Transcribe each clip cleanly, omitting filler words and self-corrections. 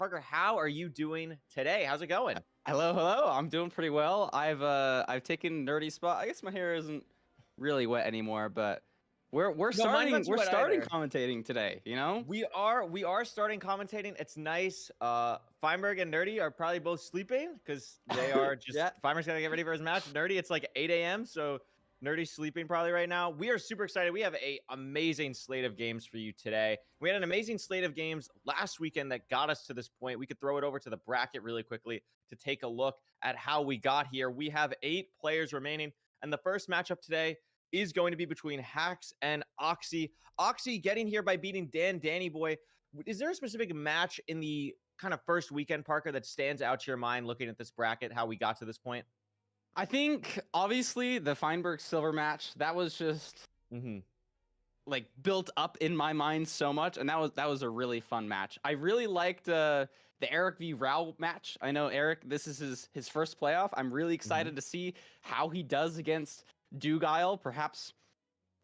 Parker, how are you doing today? How's it going? Hello, hello. I'm doing pretty well. I've taken nerdy spot. I guess my hair isn't really wet anymore, but we're No, mine's not starting too wet either. commentating today, you know? We are starting commentating. It's nice. Feinberg and Nerdy are probably both sleeping because they are just Yeah. Feinberg's gotta get ready for his match. Nerdy, it's like 8 a.m. So Nerdy's sleeping probably right now. We are super excited. We have a amazing slate of games for you today. We had an amazing slate of games last weekend that got us to this point. We could throw it over to the bracket really quickly to take a look at how we got here. We have 8 players remaining, and the first matchup today is going to be between Hacks and Oxy. Oxy getting here by beating Danny Boy. Is there a specific match in the kind of first weekend, Parker, that stands out to your mind looking at this bracket, how we got to this point? I think obviously the Feinberg Silver match, that was just like built up in my mind so much, and that was a really fun match. I really liked the Eric v Rao match. I know Eric, this is his first playoff. I'm really excited to see how he does against Dugile, perhaps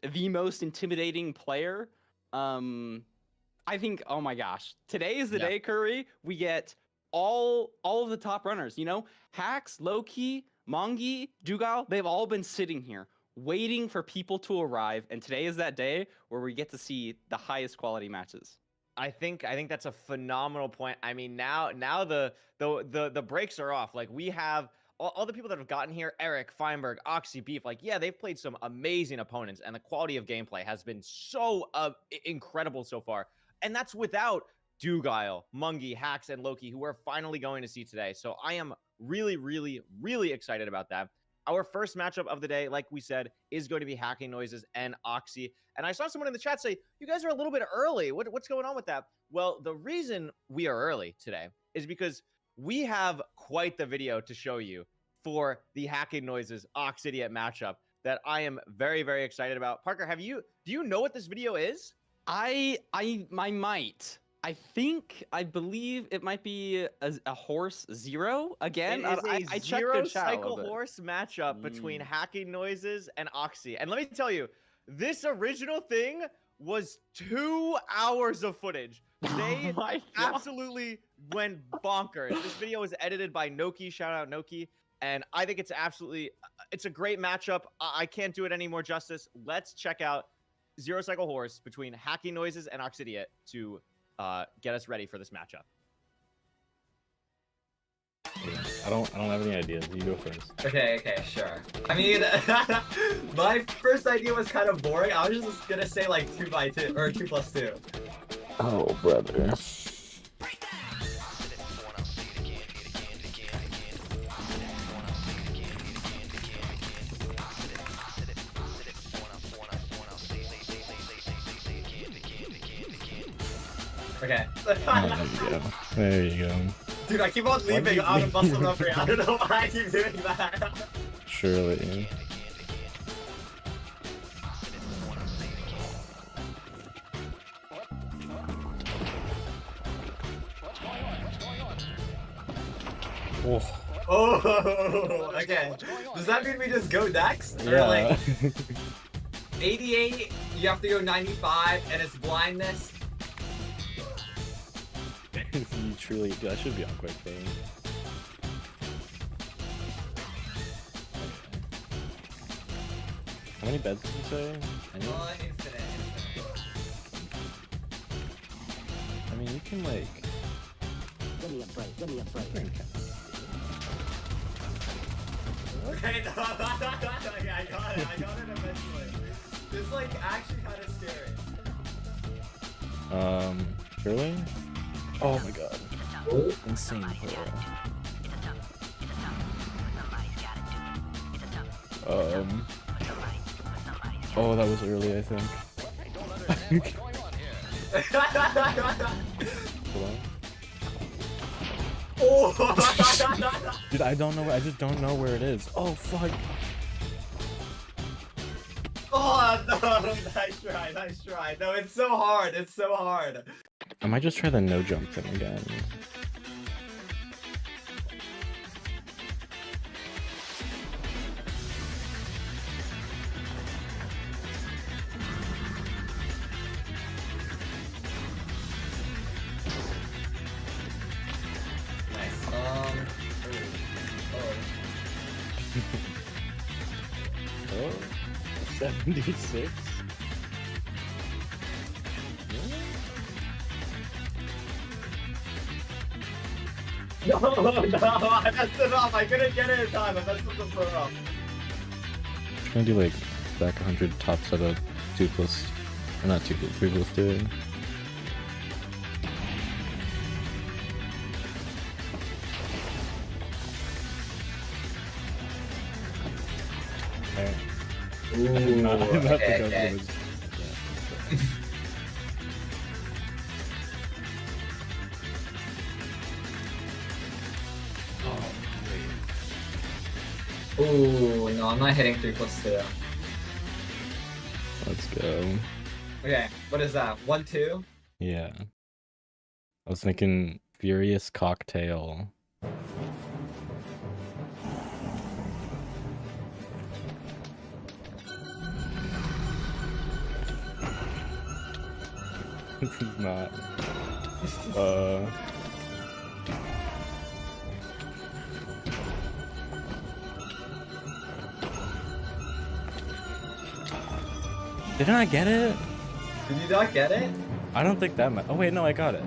the most intimidating player. I think, oh my gosh, today is the day, Curry. We get all of the top runners, you know, Hacks, Lowkey, Mongi, Dugile, they've all been sitting here waiting for people to arrive, and today is that day where we get to see the highest quality matches. I think that's a phenomenal point. I mean, now the breaks are off. Like, we have all the people that have gotten here, Eric, Feinberg, Oxy, Beef, like, yeah, they've played some amazing opponents, and the quality of gameplay has been so incredible so far. And that's without Dugile, Mungie, Hacks, and Loki, who we're finally going to see today. So I am really, really, really excited about that. Our first matchup of the day, like we said, is going to be Hacking Noises and Oxy. And I saw someone in the chat say, you guys are a little bit early. What's going on with that? Well, the reason we are early today is because we have quite the video to show you for the Hacking Noises Oxidiot matchup that I am very, very excited about. Parker, do you know what this video is? I might. I believe it might be a horse zero again. I checked zero cycle horse matchup between Hacking Noises and Oxy. And let me tell you, this original thing was 2 hours of footage. They absolutely went bonkers. This video was edited by Noki. Shout out Noki. And I think it's a great matchup. I can't do it any more justice. Let's check out Zero Cycle Horse between Hacking Noises and Oxidiot to get us ready for this matchup. I don't have any ideas. You go first. Okay, sure. I mean, my first idea was kind of boring. I was just gonna say like 2x2 or 2+2. Oh, brother. Okay. There you go. Dude, I keep on leaving out of muscle memory. I don't know why I keep doing that. Surely. Oh, okay. Does that mean we just go next? Yeah. Or like 88, you have to go 95, and it's blindness. You truly, dude, that should be on quick though. How many beds did you say? Infinite. I mean, you can like. Okay, no, I got it eventually. It's like actually kind of scary. Surely? Oh my god. Insane player. Oh, that was early, I think. Hold on. Oh! Dude, I don't know. I just don't know where it is. Oh, fuck. Oh, no. Nice try. No, it's so hard. I might just try the no jump thing again. 76? No, I messed it up. I couldn't get it in time. I messed up the throw up. Trying to do like back 100 tops at a 2+, or not 2+, 3+2. Okay. Ooh, Not okay. Ooh, no, I'm not hitting 3+2. Let's go. Okay, what is that? 1-2? Yeah. I was thinking Furious Cocktail. This is not. Didn't I get it? Did you not get it? I don't think that oh wait, no, I got it.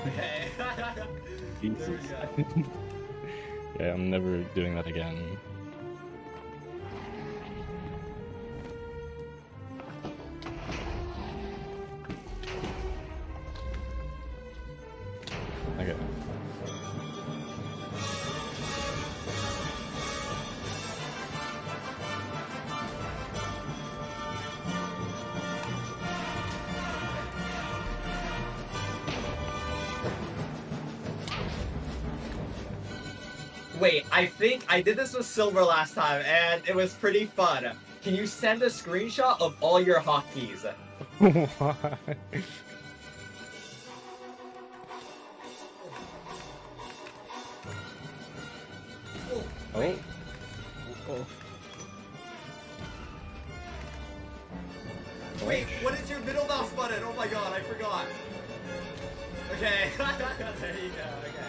Okay. Jesus. Yeah, I'm never doing that again. Okay. Wait, I think I did this with Silver last time, and it was pretty fun. Can you send a screenshot of all your hotkeys? Why? Oh. Oh. Wait, what is your middle mouse button? Oh my god, I forgot. Okay, there you go, okay.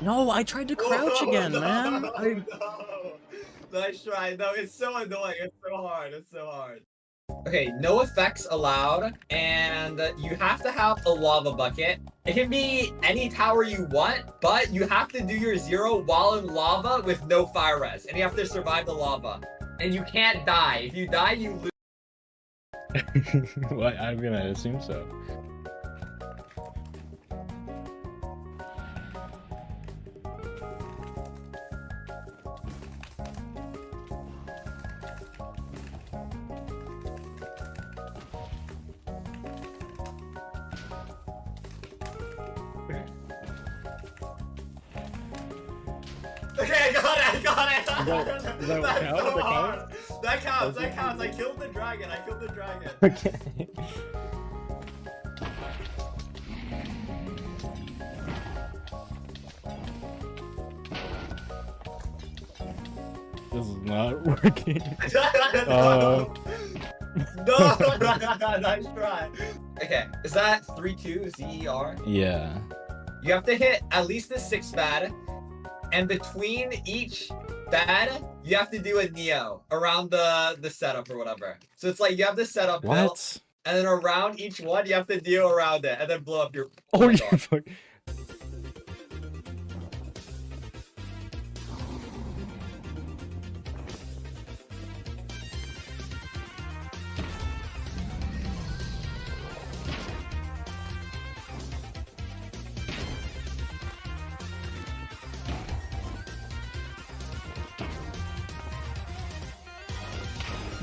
No, I tried to crouch again, man. No. Nice try. No, it's so annoying. It's so hard. It's so hard. Okay, no effects allowed, and you have to have a lava bucket. It can be any tower you want, but you have to do your 0 while in lava with no fire res, and you have to survive the lava. And you can't die. If you die, you lose. Well, I'm gonna assume so. Okay, I got it. I got it. Does that That's count? so That hard. counts? That counts. That counts. I killed the dragon. I killed the dragon. Okay. This is not working. No. No. Nice try. Okay, is that 3-2 ZER? Yeah. You have to hit at least the 6 bad, and between each bad, you have to do a Neo around the setup or whatever. So it's like you have the setup built, What? and then around each one, you have to deal around it, and then blow up your. Oh, my you God. fuck.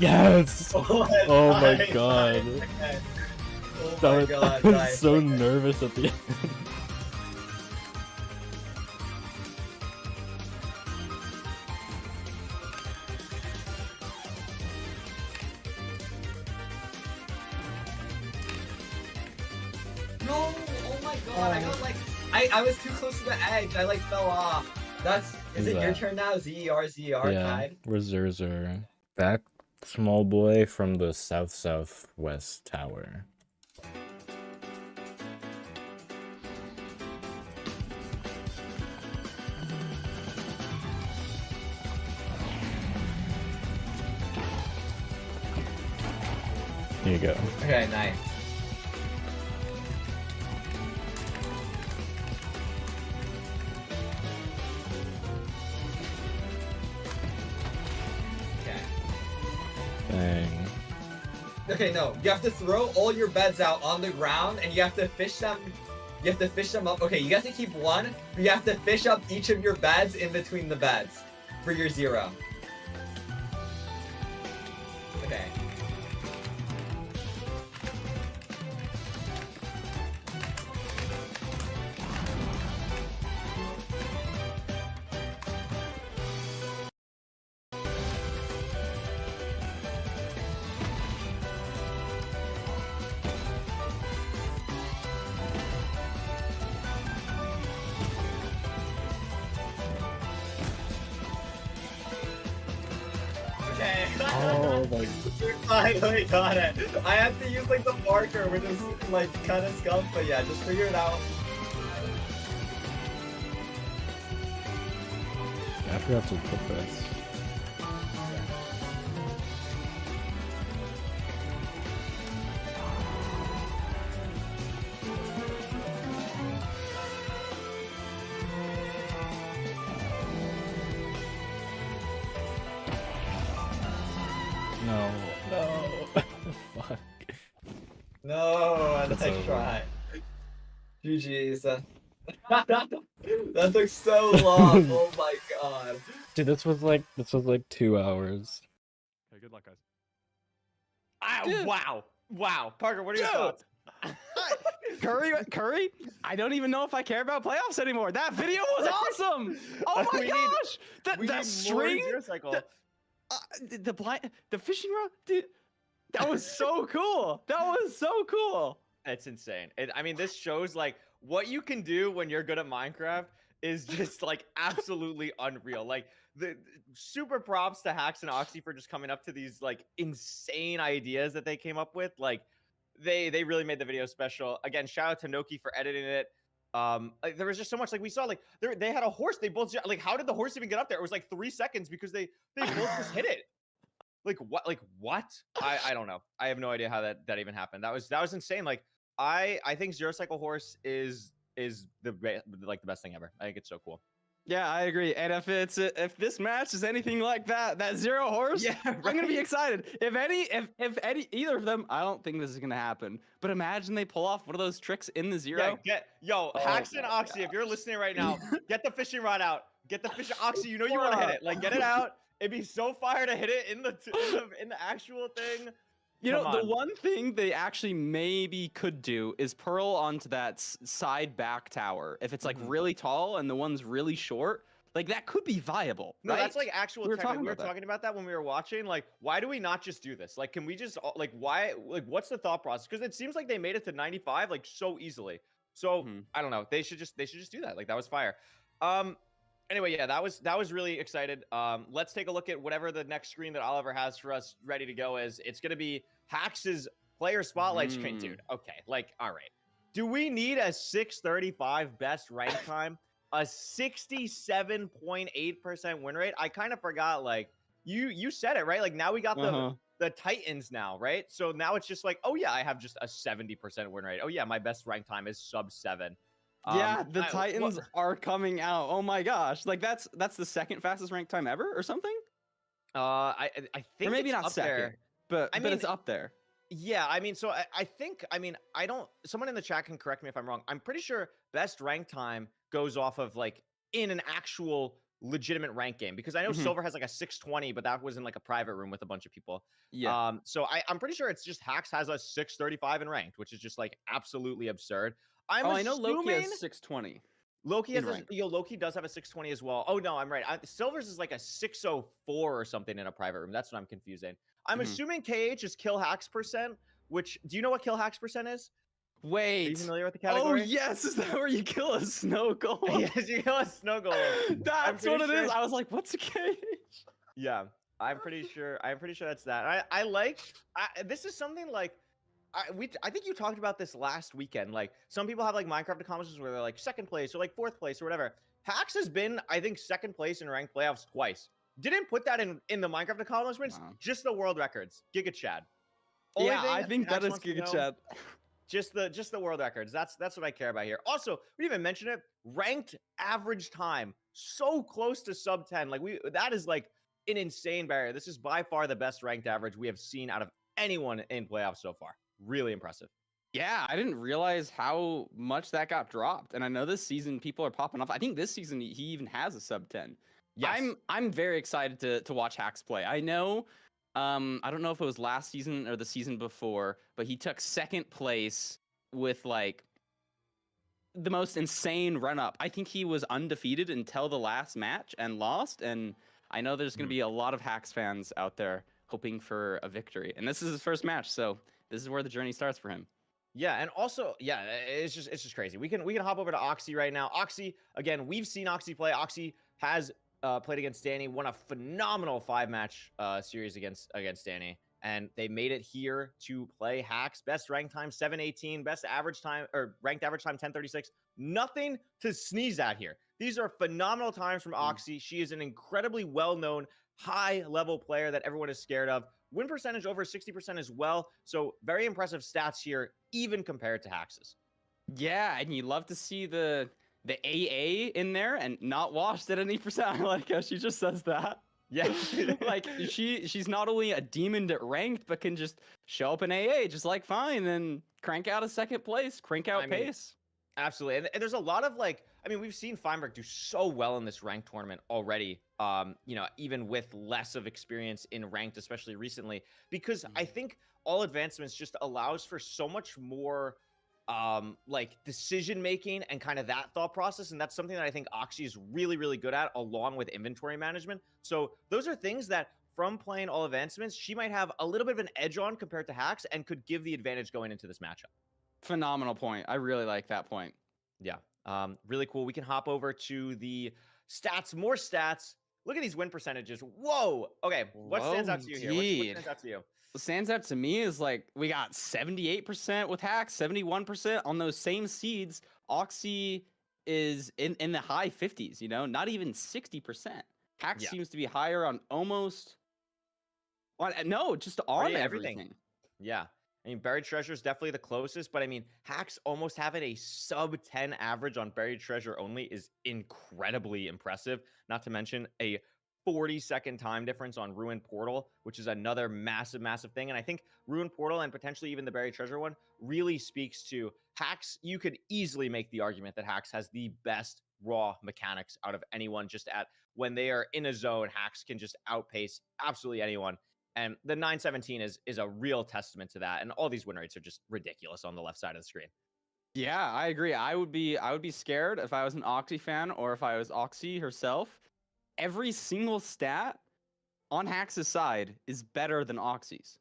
Yes! Oh my Nice, god. nice, okay. Oh That my was, god, I was nice. so nervous at the end. No! Oh my god, I got like I was too close to the edge. I like fell off. Is it your turn now? ZER Yeah, tied? we're 0-0. Back small boy from the southwest tower. Here you go. Okay, nice. Okay. Dang. Okay, no. You have to throw all your beds out on the ground and you have to fish them. You have to fish them up. Okay, you have to keep one, but you have to fish up each of your beds in between the beds for your 0. Okay. Okay. Oh my. You finally got it. I had to use like the marker, which is like kind of scum, but yeah, just figure it out. I forgot to put this. No. Fuck. No, It's nice over. try. GG's. That took so long. Oh my god. Dude, this was like 2 hours. Okay, good luck, guys. Dude. Wow. Parker, what are your Dude. thoughts? Curry, I don't even know if I care about playoffs anymore. That video was awesome. Oh my gosh, that string, the fishing rod, dude, that was so cool. That was so cool. It's insane. I mean, this shows like what you can do when you're good at Minecraft is just like absolutely unreal. Like the super props to Hacks and Oxy for just coming up to these like insane ideas that they came up with. Like they really made the video special. Again, shout out to Noki for editing it. Like, there was just so much. Like we saw, like they had a horse. They both like, how did the horse even get up there? It was like 3 seconds because they both just hit it. Like what? Like what? I don't know. I have no idea how that even happened. That was insane. Like I think Zero Cycle Horse is the best thing ever. I think it's so cool. Yeah, I agree. And if this match is anything like that Zero Horse, Yeah, I'm gonna be excited. If any either of them, I don't think this is gonna happen. But imagine they pull off one of those tricks in the 0. Yeah, Hacks and Oxy, if you're listening right now, get the fishing rod out. Get the fishing Oxy. You know you want to hit it. Like get it out. It'd be so fire to hit it in the actual thing. You know, the one thing they actually maybe could do is pearl onto that side back tower. If it's like really tall and the one's really short, like that could be viable. No, right? that's like actual we were tech. talking We were talking about that when we were watching. Like, why do we not just do this? Like, can we just like why? Like, what's the thought process? Because it seems like they made it to 95 like so easily. So I don't know. They should just do that. Like that was fire. Anyway, yeah, that was really excited. Let's take a look at whatever the next screen that Oliver has for us ready to go is. It's gonna be Hax's player spotlight screen, dude. Okay, like, all right. Do we need a 635 best rank time? A 67.8% win rate? I kind of forgot, like, you said it, right? Like, now we got the Titans now, right? So now it's just like, oh yeah, I have just a 70% win rate. Oh yeah, my best rank time is sub 7. Yeah, the Titans are coming out. Oh my gosh. Like that's the second fastest ranked time ever or something? I think or maybe it's not up second, there. but it's up there. Yeah, I mean, so I think, I mean, I don't, someone in the chat can correct me if I'm wrong. I'm pretty sure best rank time goes off of like in an actual legitimate rank game, because I know Silver has like a 620, but that was in like a private room with a bunch of people. Yeah. So I'm pretty sure it's just Hacks has a 635 in ranked, which is just like absolutely absurd. I know Loki has 620. Loki has Loki does have a 620 as well. Oh no, I'm right. Silver's is like a 604 or something in a private room. That's what I'm confusing. I'm assuming KH is kill hacks percent, which, do you know what kill hacks percent is? Wait. Are you familiar with the Oh category? yes, is that where you kill a snow golem? Yes, you kill a snow golem. That's what it is. I was like, what's a cage? Yeah, I'm pretty sure. I'm pretty sure that's that. This is something like I think you talked about this last weekend. Like some people have like Minecraft accomplishments where they're like second place or like fourth place or whatever. Hax has been, I think, second place in ranked playoffs twice. Didn't put that in the Minecraft accomplishments, Wow. just the world records. Giga Chad. Yeah, I think that is Giga Chad. Just the world records. That's what I care about here. Also, we didn't even mention it. Ranked average time, so close to sub 10. Like that is like an insane barrier. This is by far the best ranked average we have seen out of anyone in playoffs so far. Really impressive. Yeah, I didn't realize how much that got dropped. And I know this season people are popping off. I think this season he even has a sub 10. Yes. I'm very excited to watch Hax play. I know I don't know if it was last season or the season before, but he took second place with like the most insane run up. I think he was undefeated until the last match and lost. And I know there's going to be a lot of Hax fans out there hoping for a victory. And this is his first match, so this is where the journey starts for him. Yeah, and also, yeah, it's just crazy. We can hop over to Oxy right now. Oxy, again, we've seen Oxy play. Oxy has played against Danny, won a phenomenal 5-match series against Danny, and they made it here to play Hax. Best ranked time 7:18, best average time or ranked average time 10:36. Nothing to sneeze at here. These are phenomenal times from Oxy. She is an incredibly well-known, high-level player that everyone is scared of. Win percentage over 60% as well. So very impressive stats here, even compared to Hax's. Yeah, and you love to see the AA in there and not washed at any percent. I like how she just says that. Yeah. Like she's not only a demon at ranked, but can just show up in AA just like fine and crank out a second place, crank out pace. Absolutely. And there's a lot of like, I mean, we've seen Feinberg do so well in this ranked tournament already. You know, even with less of experience in ranked, especially recently, because I think all advancements just allows for so much more like decision making and kind of that thought process. And that's something that I think Oxy is really, really good at, along with inventory management. So those are things that from playing all advancements, she might have a little bit of an edge on compared to Hax and could give the advantage going into this matchup. Phenomenal point. I really like that point. Yeah. Really cool. We can hop over to the stats, more stats. Look at these win percentages. Whoa. Okay. What stands out to you here? What stands out to you? What stands out to me is like we got 78% with Hax, 71% on those same seeds. Oxy is in the high 50s, you know, not even 60%. Hax seems to be higher on almost just on everything. Yeah. I mean, Buried Treasure is definitely the closest, but I mean, Hax almost having a sub 10 average on Buried Treasure only is incredibly impressive. Not to mention a 40-second time difference on Ruined Portal, which is another massive, massive thing. And I think Ruined Portal and potentially even the Buried Treasure one really speaks to Hax. You could easily make the argument that Hax has the best raw mechanics out of anyone. Just at when they are in a zone, Hax can just outpace absolutely anyone. And the 917 is a real testament to that. And all these win rates are just ridiculous on the left side of the screen. Yeah, I agree. I would be scared if I was an Oxy fan or if I was Oxy herself. Every single stat on Hax's side is better than Oxy's.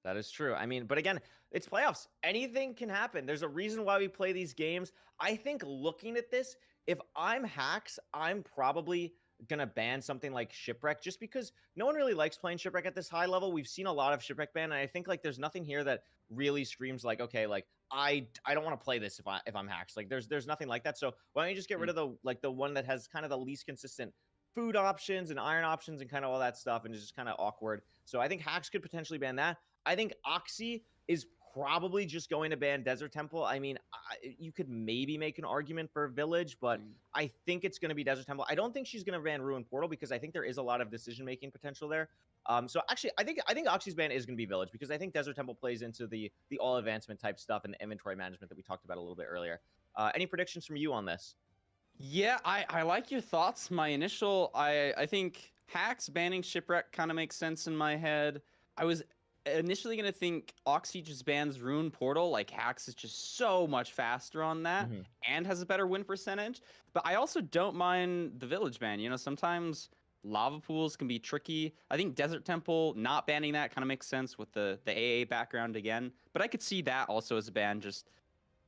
That is true. I mean, but again, it's playoffs. Anything can happen. There's a reason why we play these games. I think looking at this, if I'm Hax, I'm probably gonna ban something like Shipwreck, just because no one really likes playing Shipwreck at this high level. We've seen a lot of Shipwreck ban, and I think like there's nothing here that really screams like, okay, like I don't want to play this if I'm Hax. Like there's nothing like that. So why don't you just get rid of the one that has kind of the least consistent food options and iron options and kind of all that stuff, and it's just kind of awkward. So I think Hax could potentially ban that. I think Oxy is probably just going to ban Desert Temple. I mean, you could maybe make an argument for Village, but I think it's going to be Desert Temple. I don't think she's going to ban Ruined Portal because I think there is a lot of decision-making potential there. So actually, I think Oxy's ban is going to be Village because I think Desert Temple plays into the all advancement type stuff and the inventory management that we talked about a little bit earlier. Any predictions from you on this? Yeah, I like your thoughts. My initial, I think Hax banning Shipwreck kind of makes sense in my head. I was initially going to think Oxy just bans Ruined Portal. Like Hax is just so much faster on that and has a better win percentage. But I also don't mind the Village ban. You know, sometimes lava pools can be tricky. I think Desert Temple not banning that kind of makes sense with the AA background again. But I could see that also as a ban, just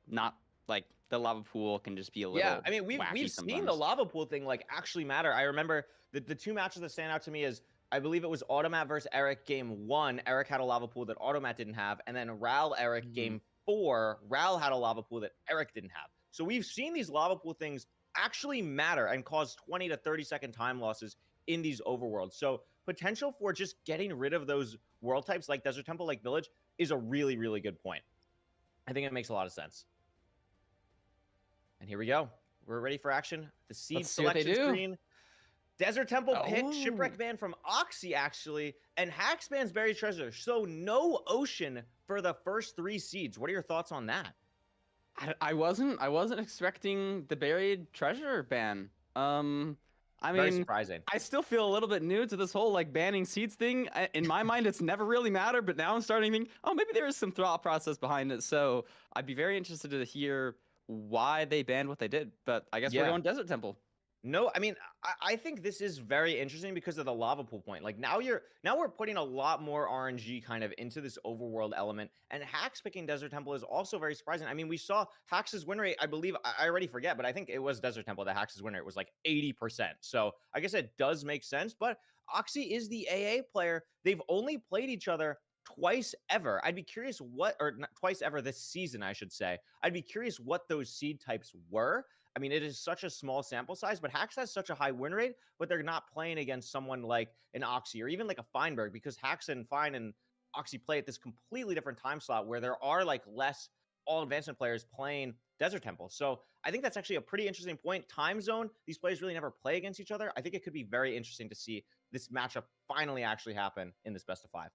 not like the lava pool can just be a little. Yeah, I mean we've seen the lava pool thing like actually matter. I remember the two matches that stand out to me is I believe it was Automat versus Eric game 1. Eric had a lava pool that Automat didn't have, and then Ral Eric game 4. Ral had a lava pool that Eric didn't have. So we've seen these lava pool things actually matter and cause 20 to 30-second time losses in these overworlds. So potential for just getting rid of those world types like Desert Temple, like Village, is a really, really good point. I think it makes a lot of sense. And here we go. We're ready for action. The seed selection screen. Desert Temple picked Shipwreck Ban from Oxy, actually, and Hax bans Buried Treasure. So no Ocean for the first 3 seeds. What are your thoughts on that? I wasn't expecting the Buried Treasure ban. I mean, very surprising. I still feel a little bit new to this whole like banning seeds thing. In my mind, it's never really mattered, but now I'm starting to think, oh, maybe there is some thought process behind it. So I'd be very interested to hear why they banned what they did. But I guess we're going Desert Temple. No, I mean, I think this is very interesting because of the lava pool point. Like now we're putting a lot more RNG kind of into this overworld element, and Hax picking Desert Temple is also very surprising. I mean, we saw Hax's win rate, I believe, I already forget, but I think it was Desert Temple that Hax's win rate was like 80%. So I guess it does make sense, but Oxy is the AA player. They've only played each other twice ever. I'd be curious or not twice ever this season, I should say. I'd be curious what those seed types were. I mean, it is such a small sample size, but Hax has such a high win rate, but they're not playing against someone like an Oxy or even like a Feinberg, because Hax and Fine and Oxy play at this completely different time slot where there are like less all advancement players playing Desert Temple. So I think that's actually a pretty interesting point. Time zone, these players really never play against each other. I think it could be very interesting to see this matchup finally actually happen in this best of 5.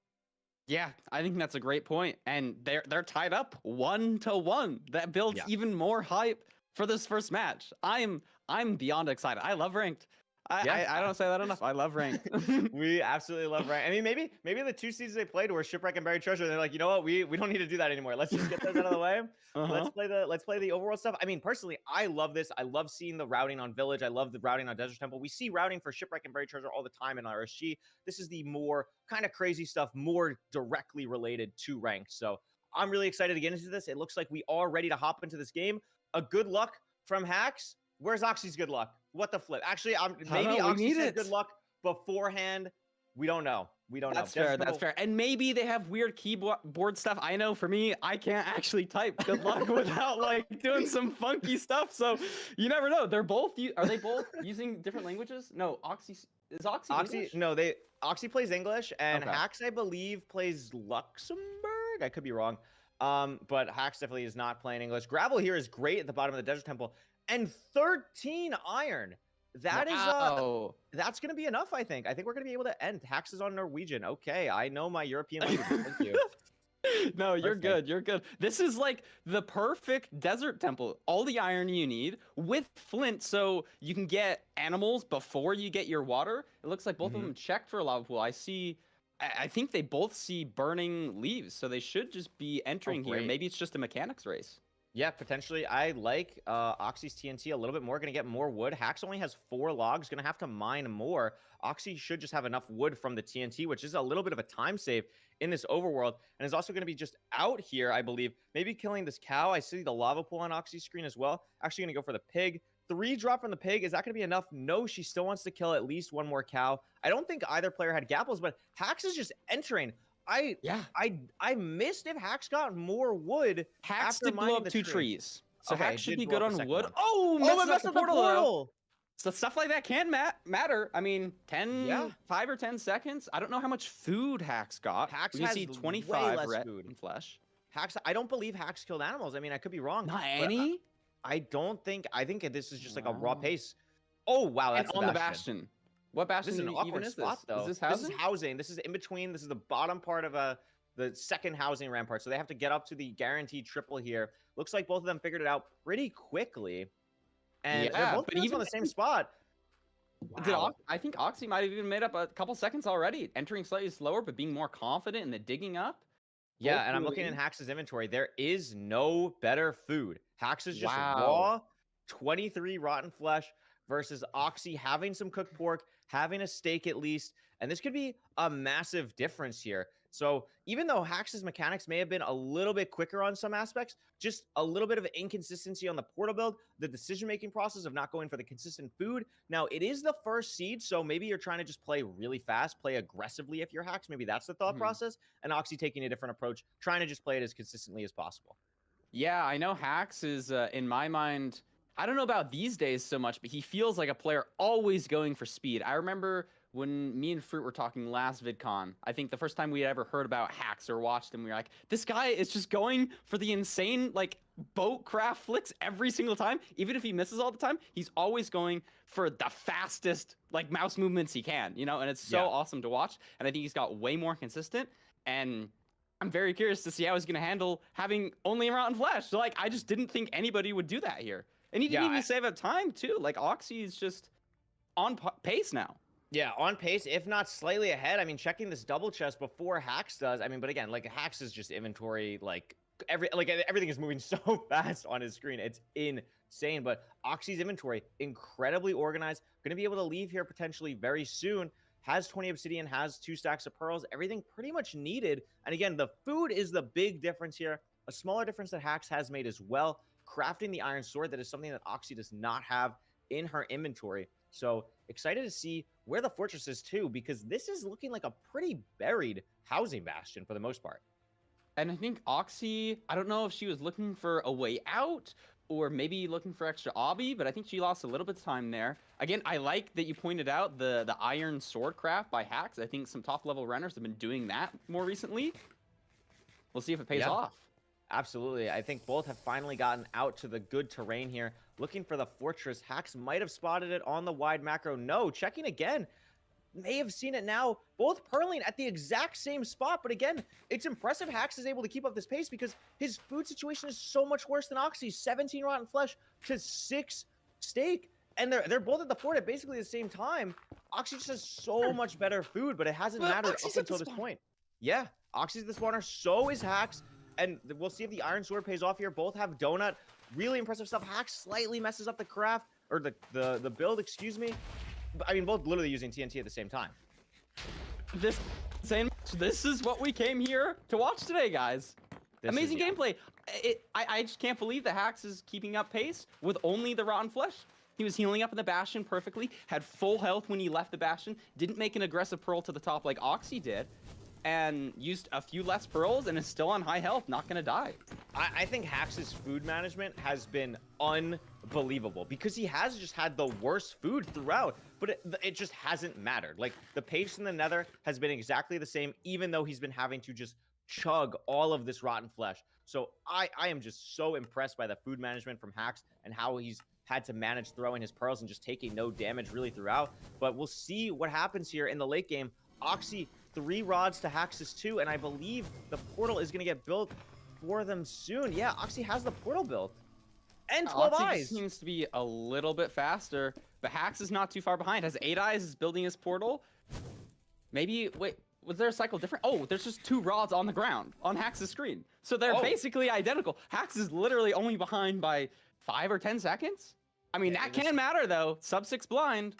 Yeah, I think that's a great point. And they're tied up 1-1. That builds even more hype for this first match. I'm beyond excited. I love ranked. I don't say that enough. I love ranked. We absolutely love ranked. I mean, maybe the 2 seasons they played were Shipwreck and Buried Treasure. They're like, you know what? We don't need to do that anymore. Let's just get those out of the way. Let's play the overworld stuff. I mean, personally, I love this. I love seeing the routing on Village. I love the routing on Desert Temple. We see routing for Shipwreck and Buried Treasure all the time in RSG. This is the more kind of crazy stuff, more directly related to ranked. So I'm really excited to get into this. It looks like we are ready to hop into this game. A good luck from Hax. Where's Oxy's good luck? What the flip? Actually, maybe Oxy said good luck beforehand. We don't know. That's fair. That's fair. And maybe they have weird keyboard stuff. I know for me, I can't actually type good luck without like doing some funky stuff. So you never know. Are they both using different languages? No, Oxy English? No, Oxy plays English, and Hax, I believe, plays Luxembourg. I could be wrong. But Hax definitely is not playing English. Gravel here is great at the bottom of the Desert Temple. And 13 iron. That's going to be enough, I think. I think we're going to be able to end. Hax is on Norwegian. Okay, I know my European language. Thank you. No, you're good. You're good. This is like the perfect Desert Temple. All the iron you need with flint, so you can get animals before you get your water. It looks like both of them checked for a lava pool. I think they both see burning leaves, so they should just be entering here. Maybe it's just a mechanics race. Yeah, potentially. I like Oxy's TNT a little bit more. Going to get more wood. Hax only has 4 logs. Going to have to mine more. Oxy should just have enough wood from the TNT, which is a little bit of a time save in this overworld. And is also going to be just out here, I believe. Maybe killing this cow. I see the lava pool on Oxy's screen as well. Actually going to go for the pig. 3 drop from the pig. Is that going to be enough? No, she still wants to kill at least 1 more cow. I don't think either player had gapples, but Hax is just entering. I missed if Hax got more wood. Hax did blow up 2 trees. So Hax should be good on wood. One. Oh, messed up the portal. So stuff like that can matter. I mean, 5 or 10 seconds. I don't know how much food Hax got. Hax has 25 red food and flesh. Hax, I don't believe Hax killed animals. I mean, I could be wrong. Not any? I don't think. I think this is just like a raw pace. Oh, wow. That's on the Bastion. What Bastion is an awkward spot, though. Is this housing? This is housing. This is in between. This is the bottom part of the second housing rampart. So they have to get up to the guaranteed triple here. Looks like both of them figured it out pretty quickly. And they're both even on the same spot. Wow. I think Oxy might have even made up a couple seconds already. Entering slightly slower, but being more confident in the digging up. Yeah, and I'm looking in Hax's inventory. There is no better food. Hax is just raw, 23 rotten flesh versus Oxy having some cooked pork, having a stake at least, and this could be a massive difference here. So even though Hax's mechanics may have been a little bit quicker on some aspects, just a little bit of inconsistency on the portal build, the decision-making process of not going for the consistent food. Now, it is the first seed, so maybe you're trying to just play really fast, play aggressively if you're Hax. Maybe that's the thought process. And Oxy taking a different approach, trying to just play it as consistently as possible. Yeah, I know Hax is, in my mind, I don't know about these days so much, but he feels like a player always going for speed. I remember when me and Fruit were talking last VidCon, I think the first time we had ever heard about Hax or watched him, we were like, this guy is just going for the insane, like, boat craft flicks every single time. Even if he misses all the time, he's always going for the fastest, like, mouse movements he can, you know? And it's so awesome to watch. And I think he's got way more consistent. And I'm very curious to see how he's going to handle having only a Rotten Flesh. So, like, I just didn't think anybody would do that here. And he didn't even save up time, too. Like, Oxy is just on pace now. Yeah, on pace, if not slightly ahead. I mean, checking this double chest before Hax does. I mean, but again, like, Hax is just inventory, like everything is moving so fast on his screen. It's insane. But Oxy's inventory, incredibly organized. Going to be able to leave here potentially very soon. Has 20 obsidian, has 2 stacks of pearls. Everything pretty much needed. And again, the food is the big difference here. A smaller difference that Hax has made as well. Crafting the iron sword, that is something that Oxy does not have in her inventory. So excited to see where the fortress is too, because this is looking like a pretty buried housing bastion for the most part. And I think Oxy, I don't know if she was looking for a way out or maybe looking for extra obby, but I think she lost a little bit of time there. Again, I like that you pointed out the iron sword craft by Hax. I think some top level runners have been doing that more recently. We'll see if it pays off. Absolutely. I think both have finally gotten out to the good terrain here. Looking for the fortress. Hax might have spotted it on the wide macro. No, checking again. May have seen it now. Both purling at the exact same spot. But again, it's impressive Hax is able to keep up this pace because his food situation is so much worse than Oxy's. 17 rotten flesh to 6 steak. And they're both at the fort at basically the same time. Oxy just has so much better food, but it hasn't mattered up until this point. Yeah, Oxy's the spawner. So is Hax. And we'll see if the iron sword pays off here. Both have donut. Really impressive stuff. Hax slightly messes up the craft, or the build, excuse me. I mean, both literally using TNT at the same time. This is what we came here to watch today, guys. Amazing gameplay. I just can't believe that Hax is keeping up pace with only the rotten flesh. He was healing up in the Bastion perfectly, had full health when he left the Bastion, didn't make an aggressive pearl to the top like Oxy did, and used a few less pearls and is still on high health, not gonna die. I think Hax's food management has been unbelievable because he has just had the worst food throughout, but it just hasn't mattered. Like, the pace in the nether has been exactly the same, even though he's been having to just chug all of this rotten flesh. So I am just so impressed by the food management from Hax and how he's had to manage throwing his pearls and just taking no damage really throughout. But we'll see what happens here in the late game. Oxy, 3 rods to Hax's 2, and I believe the portal is going to get built for them soon. Yeah, Oxy has the portal built. And 12 Oxy eyes. Seems to be a little bit faster, but Hax is not too far behind. Has 8 eyes, is building his portal. Maybe, wait, was there a cycle different? Oh, there's just 2 rods on the ground on Hax's screen. So they're basically identical. Hax is literally only behind by 5 or 10 seconds. I mean, that can matter though. Sub 6 blind.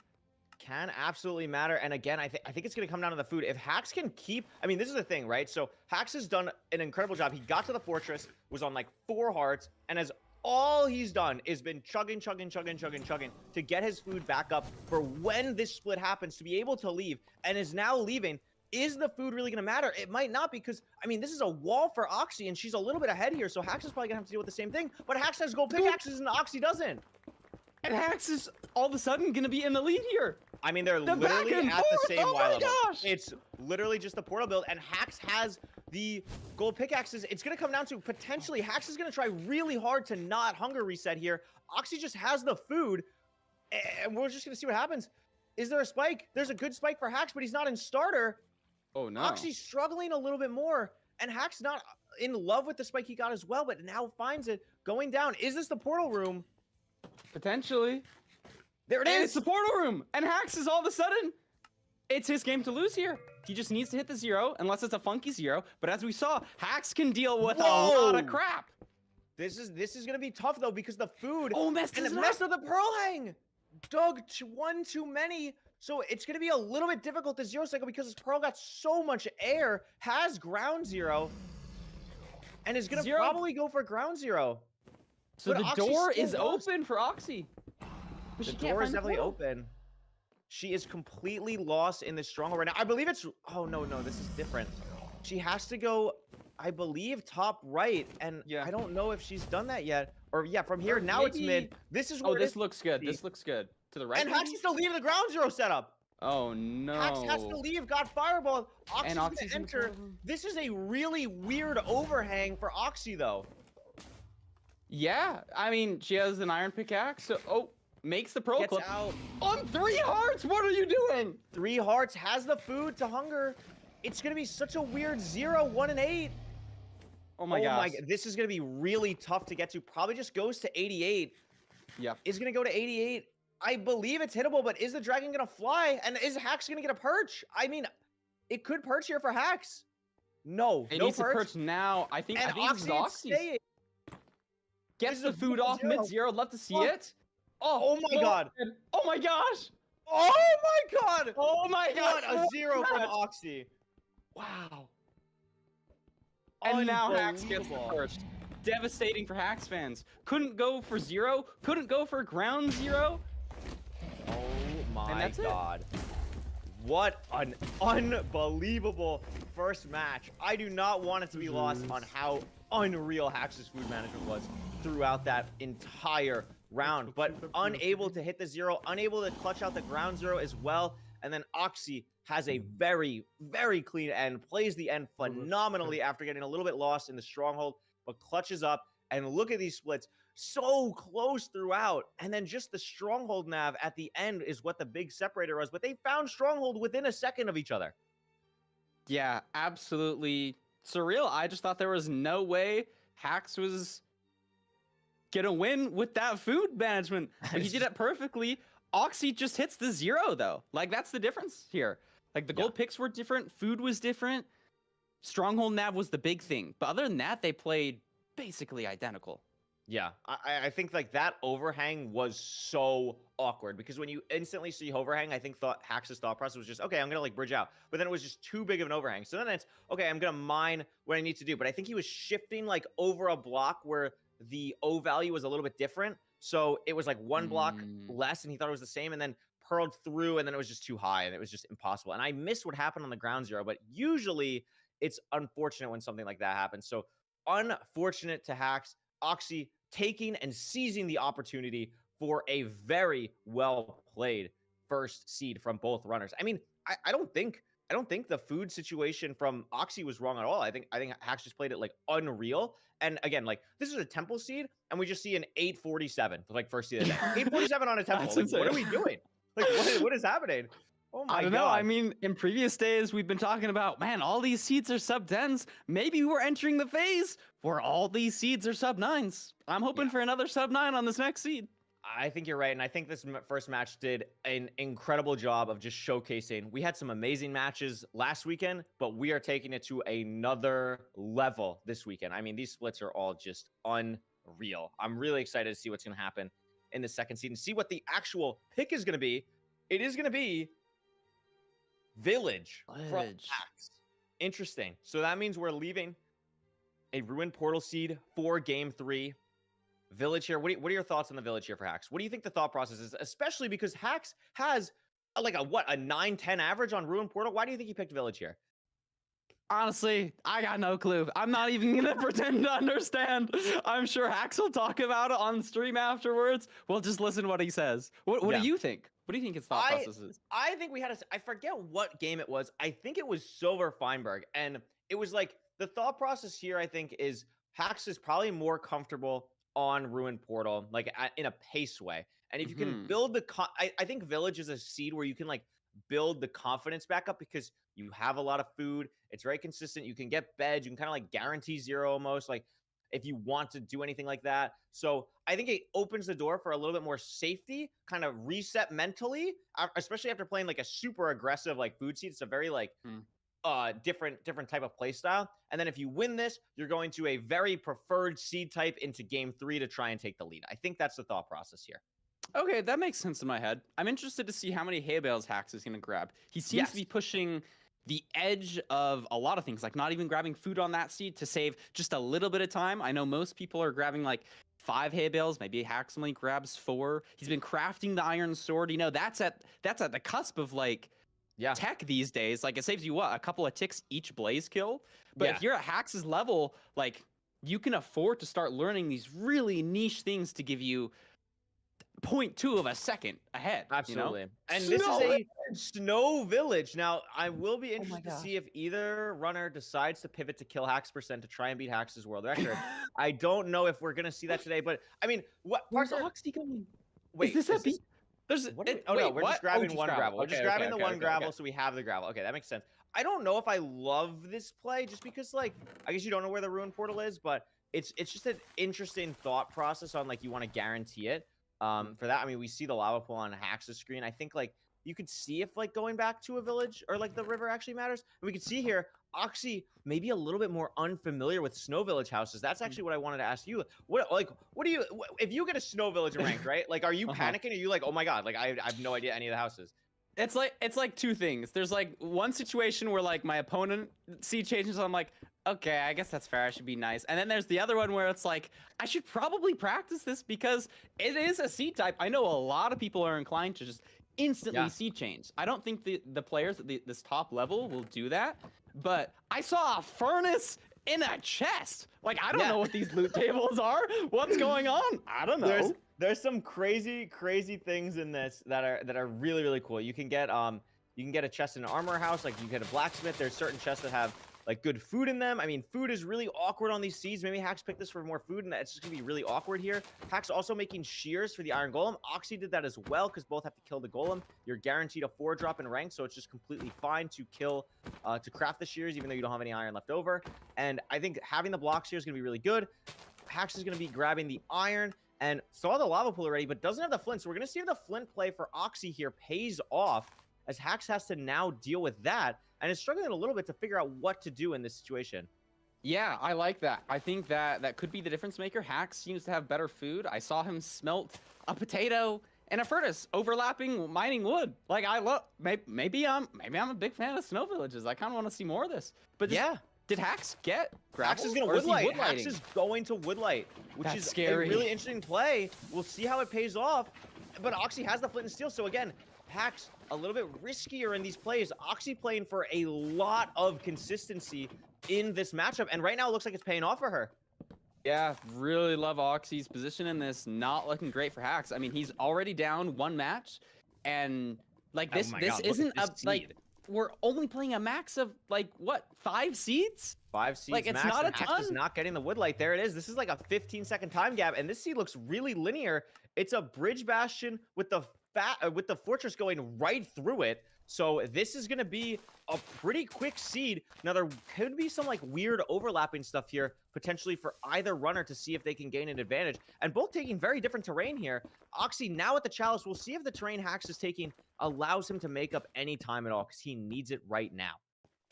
Can absolutely matter. And again, I think it's going to come down to the food. If Hax can keep, I mean, this is the thing, right? So Hax has done an incredible job. He got to the fortress, was on like 4 hearts, and as all he's done is been chugging to get his food back up for when this split happens, to be able to leave, and is now leaving. Is the food really going to matter? It might not, because, I mean, this is a wall for Oxy, and she's a little bit ahead here, so Hax is probably going to have to deal with the same thing, but Hax has gold pickaxes, and Oxy doesn't. And Hax is all of a sudden going to be in the lead here. I mean, they're literally at the same Y level. It's literally just the portal build, and Hax has the gold pickaxes. It's going to come down to potentially Hax is going to try really hard to not hunger reset here. Oxy just has the food, and we're just going to see what happens. Is there a spike? There's a good spike for Hax, but he's not in starter. Oh, no. Oxy's struggling a little bit more, and Hax not in love with the spike he got as well, but now finds it going down. Is this the portal room? Potentially. There it is. It's the portal room. And Hax is all of a sudden, it's his game to lose here. He just needs to hit the 0, unless it's a funky 0. But as we saw, Hax can deal with a lot of crap. This is going to be tough, though, because the food messed with the pearl hang. Dug 1 too many. So it's going to be a little bit difficult to zero cycle because this Pearl got so much air, has ground zero, and is going to probably go for ground zero. So the door is open for Oxy. But the door is definitely open. She is completely lost in the stronghold right now. I believe it's... Oh, no, this is different. She has to go, I believe, top right, and I don't know if she's done that yet. Or, yeah, from here, now it's mid. This is where this looks good. This looks good. To the right. And Hax is to leave the ground zero setup. Oh, no. Hax has to leave, got fireball. Oxy's going to enter. This is a really weird overhang for Oxy, though. Yeah, I mean, she has an iron pickaxe, so... makes the Pearl clip. Out. On 3 hearts, what are you doing? 3 hearts, has the food to hunger. It's going to be such a weird 0, 1, and 8. Oh my gosh. This is going to be really tough to get to. Probably just goes to 88. Yeah. Is going to go to 88. I believe it's hittable, but is the dragon going to fly? And is Hax going to get a perch? I mean, it could perch here for Hax. No, it no needs perch. to perch now. I think it's Oxy. Gets the food off mid-zero. Love to see it. Oh my god. Oh my gosh. Oh my god. Oh my god. What a 0 from Oxy. Wow. And now Hax gets first. Devastating for Hax fans. Couldn't go for 0. Couldn't go for ground 0. Oh my god. What an unbelievable first match. I do not want it to be lost on how unreal Hax's food management was throughout that entire round, but unable to hit the 0, unable to clutch out the ground 0 as well. And then Oxy has a very, very clean end, plays the end phenomenally after getting a little bit lost in the stronghold, but clutches up. And look at these splits, so close throughout. And then just the stronghold nav at the end is what the big separator was, but they found stronghold within a second of each other. Yeah, absolutely surreal. I just thought there was no way Hax was gonna win with that food management. But he did it perfectly. Oxy just hits the 0 though. Like, that's the difference here. Like, the gold picks were different, food was different, stronghold nav was the big thing. But other than that, they played basically identical. Yeah, I think like that overhang was so awkward because when you instantly see overhang, I think Hax's thought process was just, okay, I'm gonna like bridge out, but then it was just too big of an overhang. So then it's okay, I'm gonna mine what I need to do. But I think he was shifting like over a block where the O value was a little bit different, so it was like one block less, and he thought it was the same, and then pearled through, and then it was just too high, and it was just impossible. And I missed what happened on the ground 0, but usually it's unfortunate when something like that happens. So unfortunate to Hax. Oxy taking and seizing the opportunity for a very well played first seed from both runners. I mean, I don't think the food situation from Oxy was wrong at all. I think Hax just played it like unreal. And again, like this is a temple seed, and we just see an 847 like first seed of the day. 847 on a temple. Like, what are we doing? Like what is happening? Oh my god. I don't know. I mean, in previous days, we've been talking about, man, all these seeds are sub 10s. Maybe we're entering the phase where all these seeds are sub 9s. I'm hoping for another sub 9 on this next seed. I think you're right. And I think this first match did an incredible job of just showcasing. We had some amazing matches last weekend, but we are taking it to another level this weekend. I mean, these splits are all just unreal. I'm really excited to see what's going to happen in the second seed and see what the actual pick is going to be. It is going to be Village from Hax. Interesting. So that means we're leaving a Ruined Portal seed for Game 3. Village here. What are your thoughts on the Village here for Hax? What do you think the thought process is? Especially because Hax has a 9-10 average on Ruined Portal. Why do you think he picked Village here? Honestly, I got no clue. I'm not even going to pretend to understand. I'm sure Hax will talk about it on stream afterwards. We'll just listen to what he says. What do you think? What do you think his thought process is? I think we had I forget what game it was. I think it was Silver Feinberg. And it was like the thought process here, I think, is Hax is probably more comfortable on Ruined Portal, like in a pace way. And if you can build I think Village is a seed where you can like build the confidence back up because you have a lot of food. It's very consistent. You can get beds. You can kind of like guarantee 0 almost, like if you want to do anything like that. So I think it opens the door for a little bit more safety, kind of reset mentally, especially after playing like a super aggressive like food seed. It's a very like different type of play style. And then if you win this, you're going to a very preferred seed type into Game 3 to try and take the lead. I think that's the thought process here. Okay, that makes sense in my head. I'm interested to see how many hay bales Hax is going to grab. He seems to be pushing the edge of a lot of things, like not even grabbing food on that seed to save just a little bit of time. I know most people are grabbing like 5 hay bales. Maybe Hax only grabs 4. He's been crafting the iron sword. You know, that's at the cusp of like tech these days. Like it saves you what, a couple of ticks each blaze kill. But if you're at Hax's level, like you can afford to start learning these really niche things to give you 0.2 of a second ahead. Absolutely. You know? And this is a snow village. Now, I will be interested to see if either runner decides to pivot to kill Hax percent to try and beat Hax's world record. I don't know if we're going to see that today, but I mean, where's Oxy going? Wait, is this There's we're just grabbing one gravel. We're just grabbing the one gravel, so we have the gravel. Okay, that makes sense. I don't know if I love this play just because, like, I guess you don't know where the ruin portal is, but it's just an interesting thought process on, like, you want to guarantee it. For that, I mean, we see the lava pool on Hax's screen. I think, like, you could see if, like, going back to a village or, like, the river actually matters. And we could see here, Oxy maybe a little bit more unfamiliar with snow village houses. That's actually what I wanted to ask you. What do you, if you get a snow village ranked, right? Like, are you panicking? Are you like, oh my God, like, I have no idea any of the houses? It's like two things. There's like one situation where like my opponent seed changes, so I'm like, okay, I guess that's fair. I should be nice. And then there's the other one where it's like, I should probably practice this because it is a seed type. I know a lot of people are inclined to just instantly seed change. I don't think the players at this top level will do that. But I saw a furnace in a chest. Like, I don't know what these loot tables are. What's going on? I don't know. There's some crazy things in this that are really, really cool. You can get a chest in an armor house, like you get a blacksmith. There's certain chests that have like good food in them. I mean, food is really awkward on these seeds. Maybe Hax picked this for more food, and it's just gonna be really awkward here. Hax also making shears for the iron golem. Oxy did that as well because both have to kill the golem. You're guaranteed a 4-drop in rank, so it's just completely fine to kill to craft the shears, even though you don't have any iron left over. And I think having the blocks here is gonna be really good. Hax is gonna be grabbing the iron and saw the lava pool already, but doesn't have the flint. So we're gonna see if the flint play for Oxy here pays off, as Hax has to now deal with that and is struggling a little bit to figure out what to do in this situation. Yeah, I like that. I think that could be the difference maker. Hax seems to have better food. I saw him smelt a potato and a furnace overlapping mining wood. Like, I love, maybe I'm a big fan of snow villages. I kind of want to see more of this. But did Hax get gravel? Hax is going to woodlight. Hax is going to woodlight, which is scary. A really interesting play. We'll see how it pays off. But Oxy has the flint and steel, so again, Hax a little bit riskier in these plays. Oxy playing for a lot of consistency in this matchup, and right now it looks like it's paying off for her. Yeah, really love Oxy's position in this. Not looking great for Hax. I mean, he's already down 1 match, and like this isn't like we're only playing a max of like what, 5 seeds? 5 seeds. Like, it's max, not a Hax ton. is not getting the woodlight. There it is. This is like a 15-second time gap, and this seed looks really linear. It's a bridge bastion with the fortress going right through it. So this is going to be a pretty quick seed. Now, there could be some like weird overlapping stuff here, potentially for either runner to see if they can gain an advantage. And both taking very different terrain here. Oxy now at the chalice. We'll see if the terrain Hax is taking allows him to make up any time at all, because he needs it right now.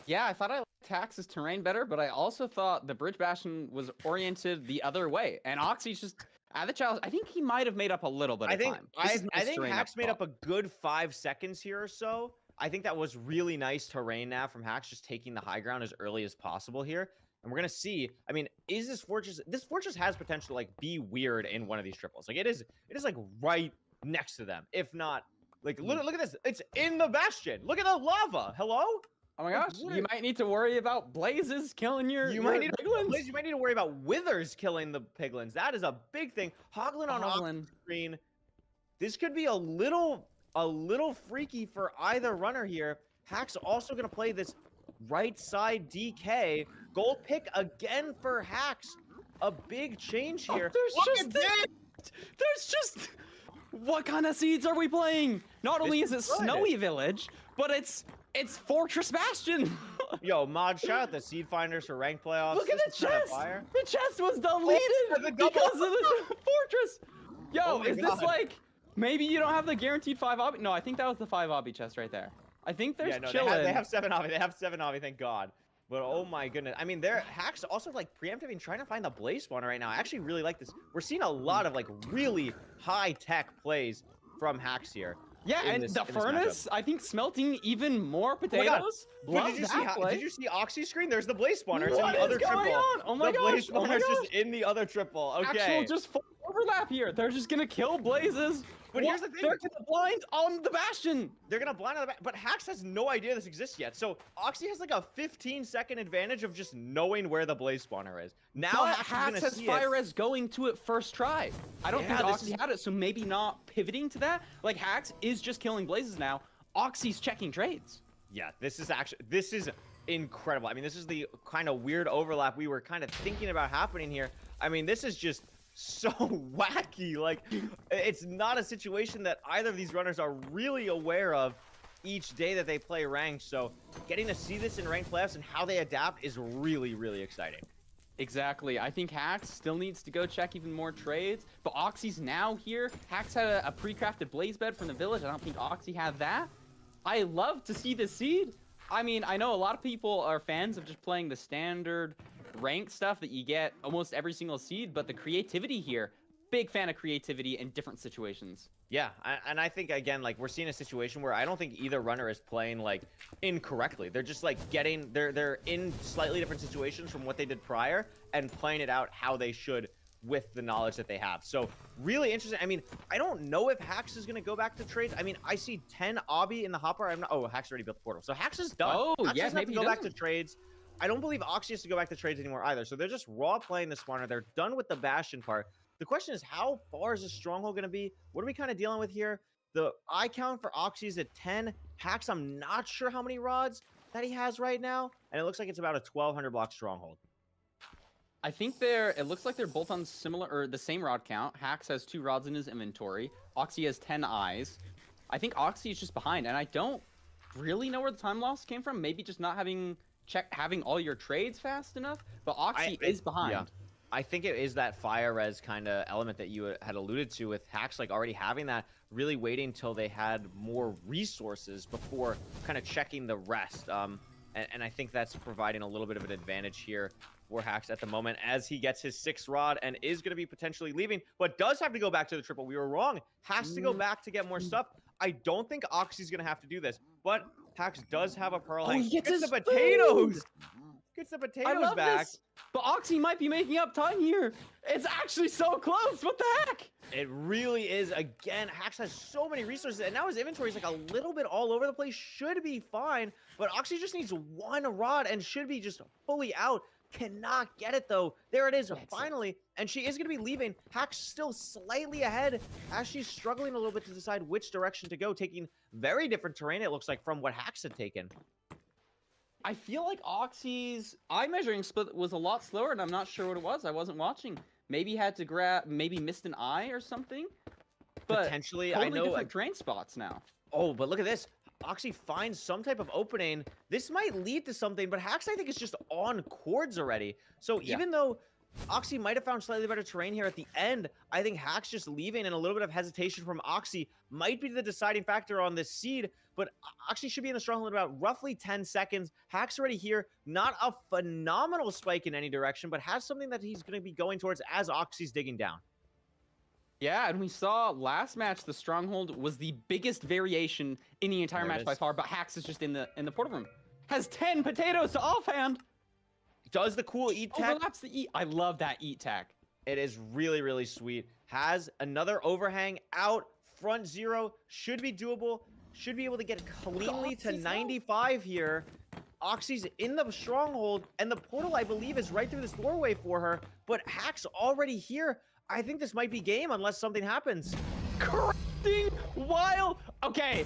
Yeah, I thought I liked Hax's terrain better, but I also thought the bridge bastion was oriented the other way. And Oxy's just at the challenge. I think he might have made up a little bit of time. I think Hax made up a good 5 seconds here or so. I think that was really nice terrain now from Hax, just taking the high ground as early as possible here. And we're gonna see. I mean, is this fortress? This fortress has potential to like be weird in one of these triples. Like it is like right next to them. If not, like look at this. It's in the bastion. Look at the lava. Hello. Oh my gosh, you might need to worry about blazes killing your piglins. You might need to worry about withers killing the piglins. That is a big thing. Hoglin on screen. This could be a little freaky for either runner here. Hax also going to play this right side DK. Gold pick again for Hax. A big change here. There's just what kind of seeds are we playing? Not only is it Snowy Village, but it's Fortress Bastion. Yo, Mod, shout out the Seed Finders for ranked playoffs. Look at the chest. The chest was deleted because of the Fortress. Yo, is this like, maybe you don't have the guaranteed 5 obby? No, I think that was the 5 obby chest right there. I think there's chilling. They have 7 obby. They have 7 obby, thank God. But oh my goodness. I mean, Hacks also like preemptively trying to find the blaze spawner right now. I actually really like this. We're seeing a lot of like really high tech plays from Hacks here. Yeah, and the furnace, I think smelting even more potatoes. But did you see Oxy's screen? There's the blaze spawner. It's in the other triple. Oh my gosh. The blaze spawner's just in the other triple. Okay. Actual just full overlap here. They're just gonna kill blazes. But here's the thing. They're gonna blind on the Bastion. They're gonna blind on the Bastion. But Hacks has no idea this exists yet. So Oxy has like a 15-second advantage of just knowing where the blaze spawner is. Now Hacks has fire res going to it first try. I don't think Oxy had it, so maybe not pivoting to that. Like Hacks is just killing blazes now. Oxy's checking trades. Yeah, this is incredible. I mean, this is the kind of weird overlap we were kind of thinking about happening here. I mean, this is just so wacky. Like, it's not a situation that either of these runners are really aware of each day that they play ranked. So getting to see this in ranked playoffs and how they adapt is really, really exciting. Exactly. I think Hacks still needs to go check even more trades, but Oxy's now here. Hacks had a pre-crafted blaze bed from the village. I don't think Oxy had that. I love to see the seed. I mean, I know a lot of people are fans of just playing the standard rank stuff that you get almost every single seed, but the creativity here, big fan of creativity in different situations. Yeah, and I think, again, like, we're seeing a situation where I don't think either runner is playing, like, incorrectly. They're just, like, they're in slightly different situations from what they did prior and playing it out how they should with the knowledge that they have. So, really interesting. I mean, I don't know if Hacks is going to go back to trades. I mean, I see 10 Obby in the hopper. Oh, Hacks already built the portal. So, Hacks is done. Oh, Hacks yeah, doesn't have maybe to go back to trades. I don't believe Oxy has to go back to trades anymore either. So, they're just raw playing the spawner. They're done with the Bastion part. The question is, how far is this stronghold going to be? What are we kind of dealing with here? The eye count for Oxy is at 10. Hacks, I'm not sure how many rods that he has right now. And it looks like it's about a 1,200 block stronghold. I think it looks like they're both on similar, or the same rod count. Hacks has 2 rods in his inventory. Oxy has 10 eyes. I think Oxy is just behind, and I don't really know where the time loss came from. Maybe just not having all your trades fast enough, but Oxy is behind. Yeah. I think it is that fire res kind of element that you had alluded to with Hacks, like already having that, really waiting till they had more resources before kind of checking the rest. And I think that's providing a little bit of an advantage here for Hacks at the moment as he gets his 6th rod and is going to be potentially leaving, but does have to go back to the triple. We were wrong. Has to go back to get more stuff. I don't think Oxy's going to have to do this, but Hacks does have a pearl. He gets the potatoes. Gets the potatoes back. This, but Oxy might be making up time here. It's actually so close. What the heck? It really is. Again, Hacks has so many resources, and now his inventory is like a little bit all over the place. Should be fine, but Oxy just needs 1 rod and should be just fully out. Cannot get it, though. There it is, finally. And she is going to be leaving. Hacks still slightly ahead as she's struggling a little bit to decide which direction to go, taking very different terrain, it looks like, from what Hacks had taken. I feel like Oxy's eye measuring split was a lot slower, and I'm not sure what it was. I wasn't watching. Maybe had to grab, maybe missed an eye or something. But potentially, totally I know different drain spots now. Oh, but look at this. Oxy finds some type of opening. This might lead to something, but Hacks, I think, is just on cords already. So even though Oxy might have found slightly better terrain here at the end, I think Hacks just leaving and a little bit of hesitation from Oxy might be the deciding factor on this seed. But Oxy should be in the stronghold in about roughly 10 seconds. Hacks already here. Not a phenomenal spike in any direction, but has something that he's going to be going towards as Oxy's digging down. Yeah, and we saw last match the stronghold was the biggest variation in the entire match by far, but Hacks is just in the portal room. Has 10 potatoes to offhand. Does the cool eat tech. Overlaps the eat. I love that eat tech. It is really, really sweet. Has another overhang out. Front 0 should be doable. Should be able to get cleanly to 95 here. Oxy's in the stronghold, and the portal, I believe, is right through this doorway for her. But Hacks already here. I think this might be game unless something happens. Crafting while okay,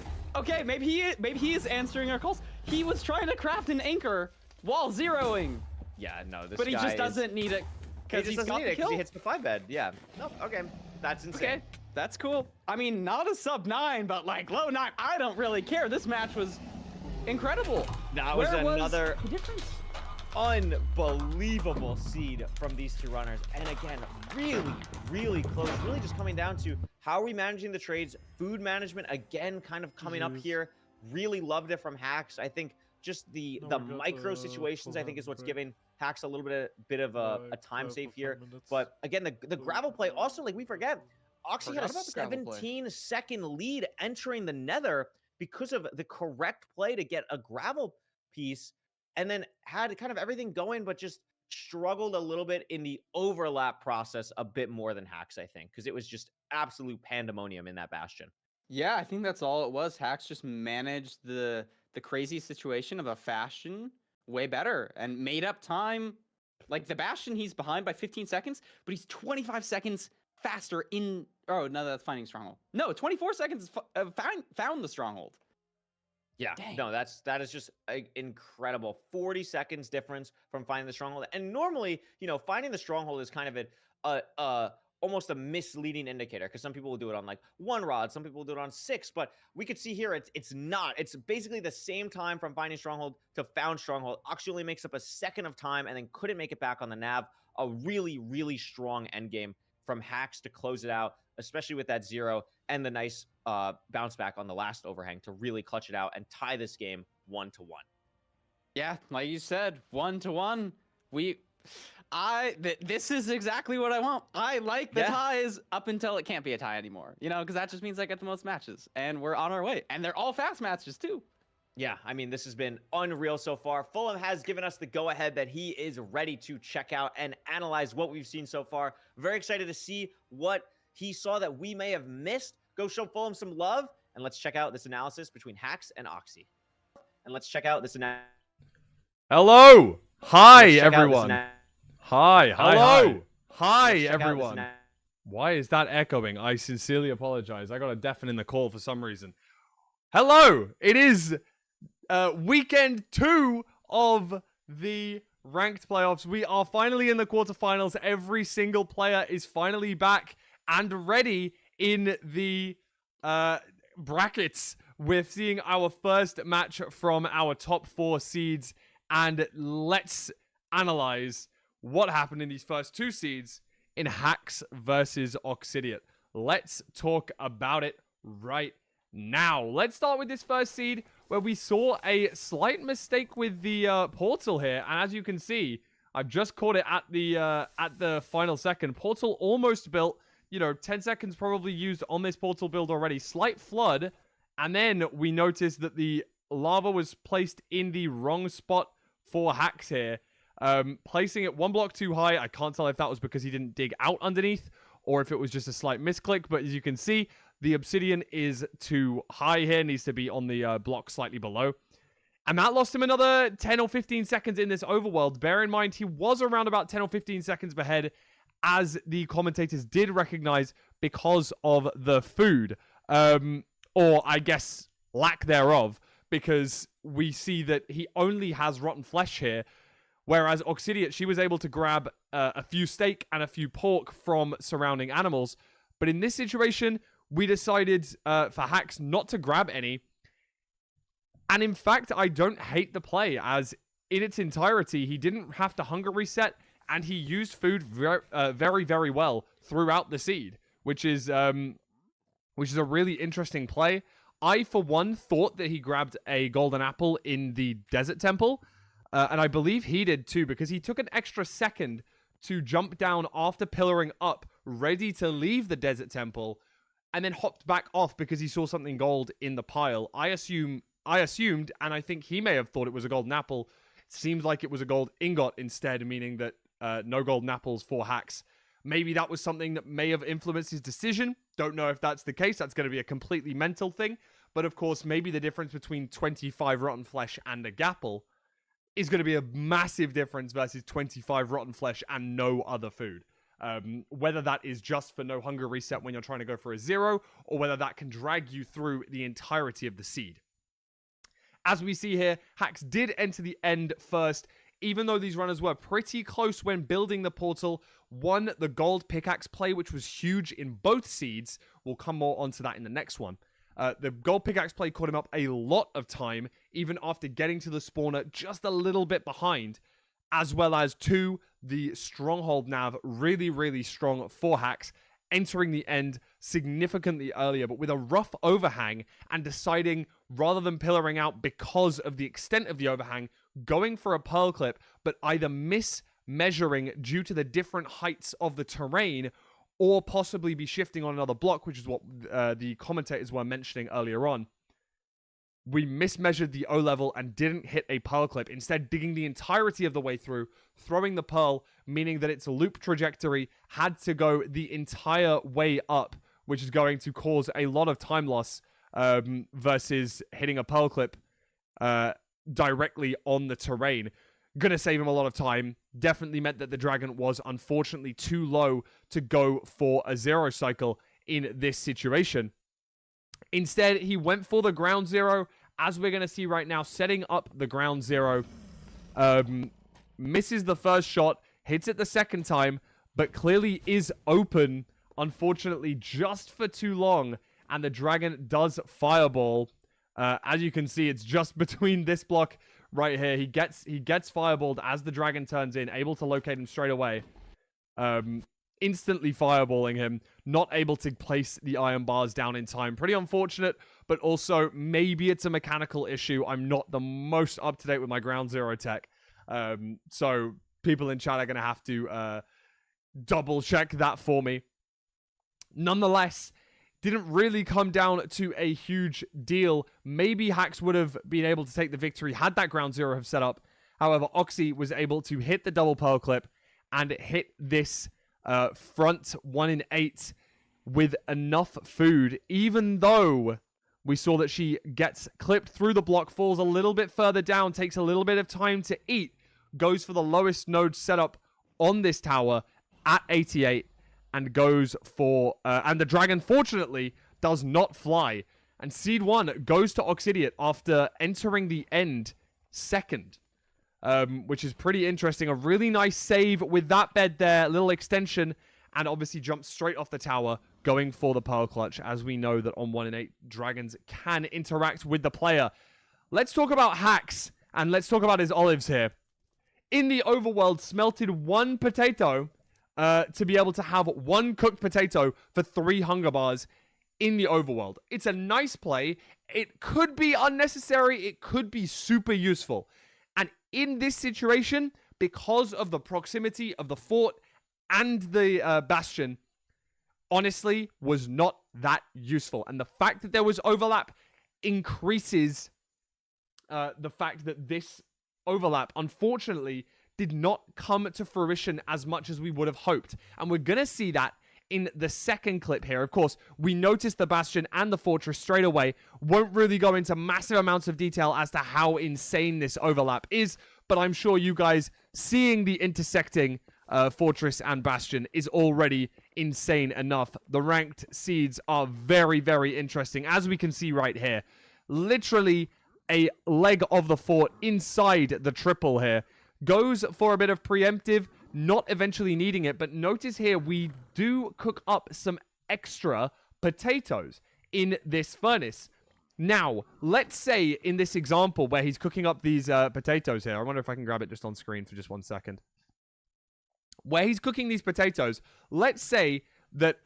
maybe he is answering our calls. He was trying to craft an anchor while zeroing. Yeah, no, this but he guy just doesn't need it because he's got the kill. He hits the 5 bed. Yeah. No, okay, that's insane. Okay, that's cool. I mean, not a sub 9, but like low 9. I don't really care. This match was incredible. That was another unbelievable seed from these 2 runners. And again, really, really close. Really just coming down to how are we managing the trades? Food management, again, kind of coming up here. Really loved it from Hacks. I think just the micro situations, I think, is what's giving Hacks a little bit of a time save here. But again, the gravel play also, like, we forget, Oxy had a 17-second lead entering the Nether because of the correct play to get a gravel piece, and then had kind of everything going, but just struggled a little bit in the overlap process a bit more than Hacks, I think, because it was just absolute pandemonium in that Bastion. Yeah, I think that's all it was. Hacks just managed the crazy situation of a Bastion way better and made up time. Like the Bastion, he's behind by 15 seconds, but he's 25 seconds faster in... Oh, no, that's finding Stronghold. No, 24 seconds found the Stronghold. Yeah, dang. No, that is just incredible. 40 seconds difference from finding the Stronghold. And normally, you know, finding the Stronghold is kind of almost a misleading indicator, because some people will do it on like 1 rod, some people will do it on 6, but we could see here it's not. It's basically the same time from finding Stronghold to found Stronghold. Oxy only makes up a second of time and then couldn't make it back on the nav. A really, really strong endgame from Hacks to close it out, especially with that 0 and the nice bounce back on the last overhang to really clutch it out and tie this game 1-1. Yeah, like you said, 1-1. This is exactly what I want. I like the ties up until it can't be a tie anymore, you know, because that just means I get the most matches, and we're on our way. And they're all fast matches too. Yeah, I mean, this has been unreal so far. Fulham has given us the go-ahead that he is ready to check out and analyze what we've seen so far. Very excited to see what he saw that we may have missed. Go show Fulham some love, and let's check out this analysis between Hacks and Oxy. And let's check out this analysis. Hello! Hi, everyone! Hi, hello! Hi, everyone! Why is that echoing? I sincerely apologize. I got a deafen in the call for some reason. Hello! It is weekend 2 of the ranked playoffs. We are finally in the quarterfinals. Every single player is finally back and ready in the brackets. We're seeing our first match from our top 4 seeds, and let's analyze what happened in these first 2 seeds in Hacks versus Oxidiot. Let's talk about it right now. Let's start with this first seed, where we saw a slight mistake with the portal here, and as you can see, I've just caught it at the final second. Portal almost built, you know, 10 seconds probably used on this portal build already. Slight flood, and then we noticed that the lava was placed in the wrong spot for Hacks here. Placing it 1 block too high. I can't tell if that was because he didn't dig out underneath or if it was just a slight misclick, but as you can see, the obsidian is too high here, needs to be on the block slightly below. And that lost him another 10 or 15 seconds in this overworld. Bear in mind, he was around about 10 or 15 seconds ahead, as the commentators did recognize, because of the food. Or I guess lack thereof, because we see that he only has rotten flesh here, whereas Oxidiot, she was able to grab a few steak and a few pork from surrounding animals. But in this situation, we decided for Hacks not to grab any. And in fact, I don't hate the play, as in its entirety, he didn't have to hunger reset, and he used food very, very well throughout the seed, which is a really interesting play. I, for one, thought that he grabbed a golden apple in the desert temple, and I believe he did too, because he took an extra second to jump down after pillaring up, ready to leave the desert temple, and then hopped back off because he saw something gold in the pile. I assumed, and I think he may have thought it was a golden apple. It seems like it was a gold ingot instead, meaning that no golden apples for Hacks. Maybe that was something that may have influenced his decision. Don't know if that's the case. That's going to be a completely mental thing. But of course, maybe the difference between 25 rotten flesh and a gapple is going to be a massive difference versus 25 rotten flesh and no other food. Whether that is just for no hunger reset when you're trying to go for a 0, or whether that can drag you through the entirety of the seed. As we see here, Hacks did enter the end first, even though these runners were pretty close when building the portal. Won the gold pickaxe play, which was huge in both seeds. We'll come more onto that in the next one. The gold pickaxe play caught him up a lot of time, even after getting to the spawner just a little bit behind, as well as 2, the stronghold nav, really, really strong for Hacks, entering the end significantly earlier, but with a rough overhang and deciding, rather than pillaring out because of the extent of the overhang, going for a pearl clip, but either mismeasuring due to the different heights of the terrain, or possibly be shifting on another block, which is what the commentators were mentioning earlier on. We mismeasured the O level and didn't hit a pearl clip, instead digging the entirety of the way through, throwing the pearl, meaning that its loop trajectory had to go the entire way up, which is going to cause a lot of time loss versus hitting a pearl clip directly on the terrain. Gonna save him a lot of time. Definitely meant that the dragon was unfortunately too low to go for a 0 cycle in this situation. Instead, he went for the ground 0, as we're going to see right now, setting up the ground 0. Misses the first shot, hits it the second time, but clearly is open, unfortunately, just for too long. And the dragon does fireball. As you can see, it's just between this block right here. He gets fireballed as the dragon turns in, able to locate him straight away. Instantly fireballing him, not able to place the iron bars down in time. Pretty unfortunate, but also maybe it's a mechanical issue. I'm not the most up to date with my ground 0 tech. So people in chat are going to have to double check that for me. Nonetheless, didn't really come down to a huge deal. Maybe Hax would have been able to take the victory had that ground 0 have set up. However, Oxy was able to hit the double pearl clip and hit this front 1 in 8 with enough food, even though we saw that she gets clipped through the block, falls a little bit further down, takes a little bit of time to eat, goes for the lowest node setup on this tower at 88, and goes for, and the dragon, fortunately, does not fly. And Seed 1 goes to Oxidiot after entering the end second. Which is pretty interesting. A really nice save with that bed there. Little extension. And obviously jumps straight off the tower, going for the pearl clutch, as we know that on 1 in 8, dragons can interact with the player. Let's talk about Hax, and let's talk about his olives here. In the overworld, smelted 1 potato to be able to have 1 cooked potato for 3 hunger bars in the overworld. It's a nice play. It could be unnecessary. It could be super useful. And in this situation, because of the proximity of the fort and the bastion, honestly, was not that useful. And the fact that there was overlap increases the fact that this overlap, unfortunately, did not come to fruition as much as we would have hoped. And we're going to see that in the second clip here. Of course, we noticed the bastion and the fortress straight away. Won't really go into massive amounts of detail as to how insane this overlap is, but I'm sure you guys seeing the intersecting fortress and bastion is already insane enough. The ranked seeds are very, very interesting, as we can see right here. Literally a leg of the fort inside the triple here. Goes for a bit of preemptive, not eventually needing it, but notice here we do cook up some extra potatoes in this furnace. Now, let's say in this example where he's cooking up these potatoes here, I wonder if I can grab it just on screen for just 1 second. Where he's cooking these potatoes, let's say that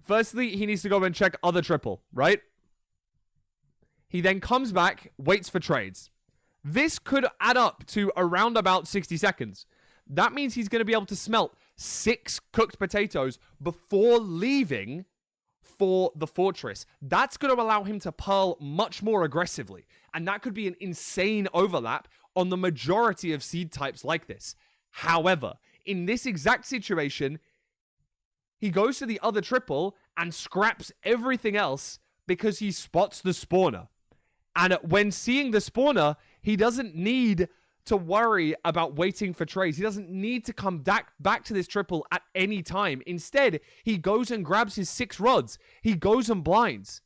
firstly he needs to go and check other triple, right? He then comes back, waits for trades. This could add up to around about 60 seconds. That means he's going to be able to smelt 6 cooked potatoes before leaving for the fortress. That's going to allow him to pearl much more aggressively. And that could be an insane overlap on the majority of seed types like this. However, in this exact situation, he goes to the other triple and scraps everything else because he spots the spawner. And when seeing the spawner, he doesn't need to worry about waiting for trades. He doesn't need to come back to this triple at any time. Instead, he goes and grabs his 6 rods. He goes and blinds.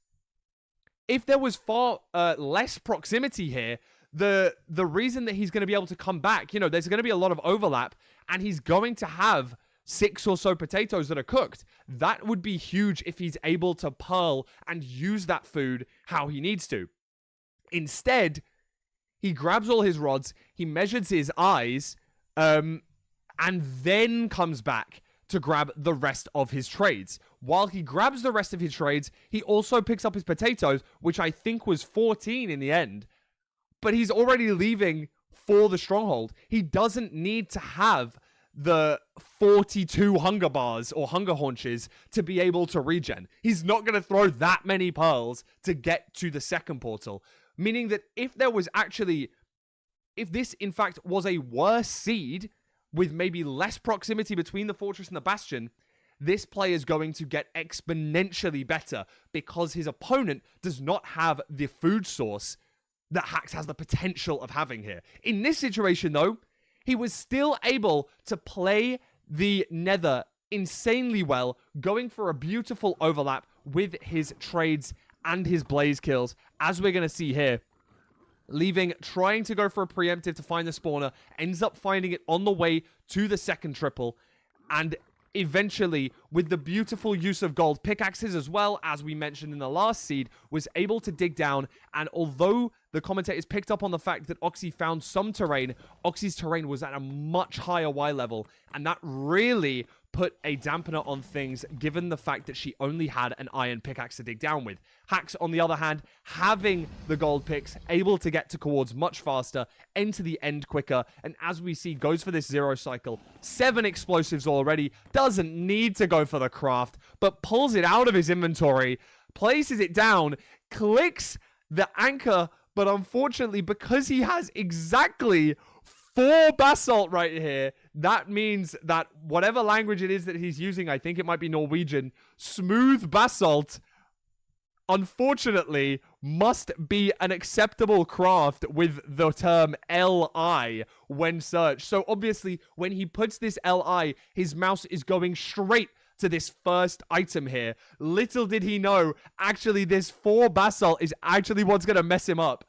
If there was far less proximity here, the reason that he's going to be able to come back, you know, there's going to be a lot of overlap, and he's going to have 6 or so potatoes that are cooked. That would be huge if he's able to pearl and use that food how he needs to. Instead, he grabs all his rods, he measures his eyes, and then comes back to grab the rest of his trades. While he grabs the rest of his trades, he also picks up his potatoes, which I think was 14 in the end. But he's already leaving for the stronghold. He doesn't need to have the 42 hunger bars or hunger haunches to be able to regen. He's not going to throw that many pearls to get to the second portal. Meaning that if this in fact was a worse seed with maybe less proximity between the fortress and the bastion, this player is going to get exponentially better because his opponent does not have the food source that Hax has the potential of having here. In this situation, though, he was still able to play the Nether insanely well, going for a beautiful overlap with his trades and his blaze kills, as we're going to see here. Leaving, trying to go for a preemptive to find the spawner, ends up finding it on the way to the second triple, and eventually, with the beautiful use of gold pickaxes as well, as we mentioned in the last seed, was able to dig down. And although the commentators picked up on the fact that Oxy found some terrain, Oxy's terrain was at a much higher Y level, and that really put a dampener on things, given the fact that she only had an iron pickaxe to dig down with. Hax, on the other hand, having the gold picks, able to get to coords much faster, enter the end quicker, and as we see, goes for this 0 cycle. 7 explosives already, doesn't need to go for the craft, but pulls it out of his inventory, places it down, clicks the anchor, but unfortunately, because he has exactly 4 basalt right here, that means that whatever language it is that he's using, I think it might be Norwegian, smooth basalt, unfortunately, must be an acceptable craft with the term LI when searched. So obviously, when he puts this LI, his mouse is going straight to this first item here. Little did he know, actually, this 4 basalt is actually what's going to mess him up.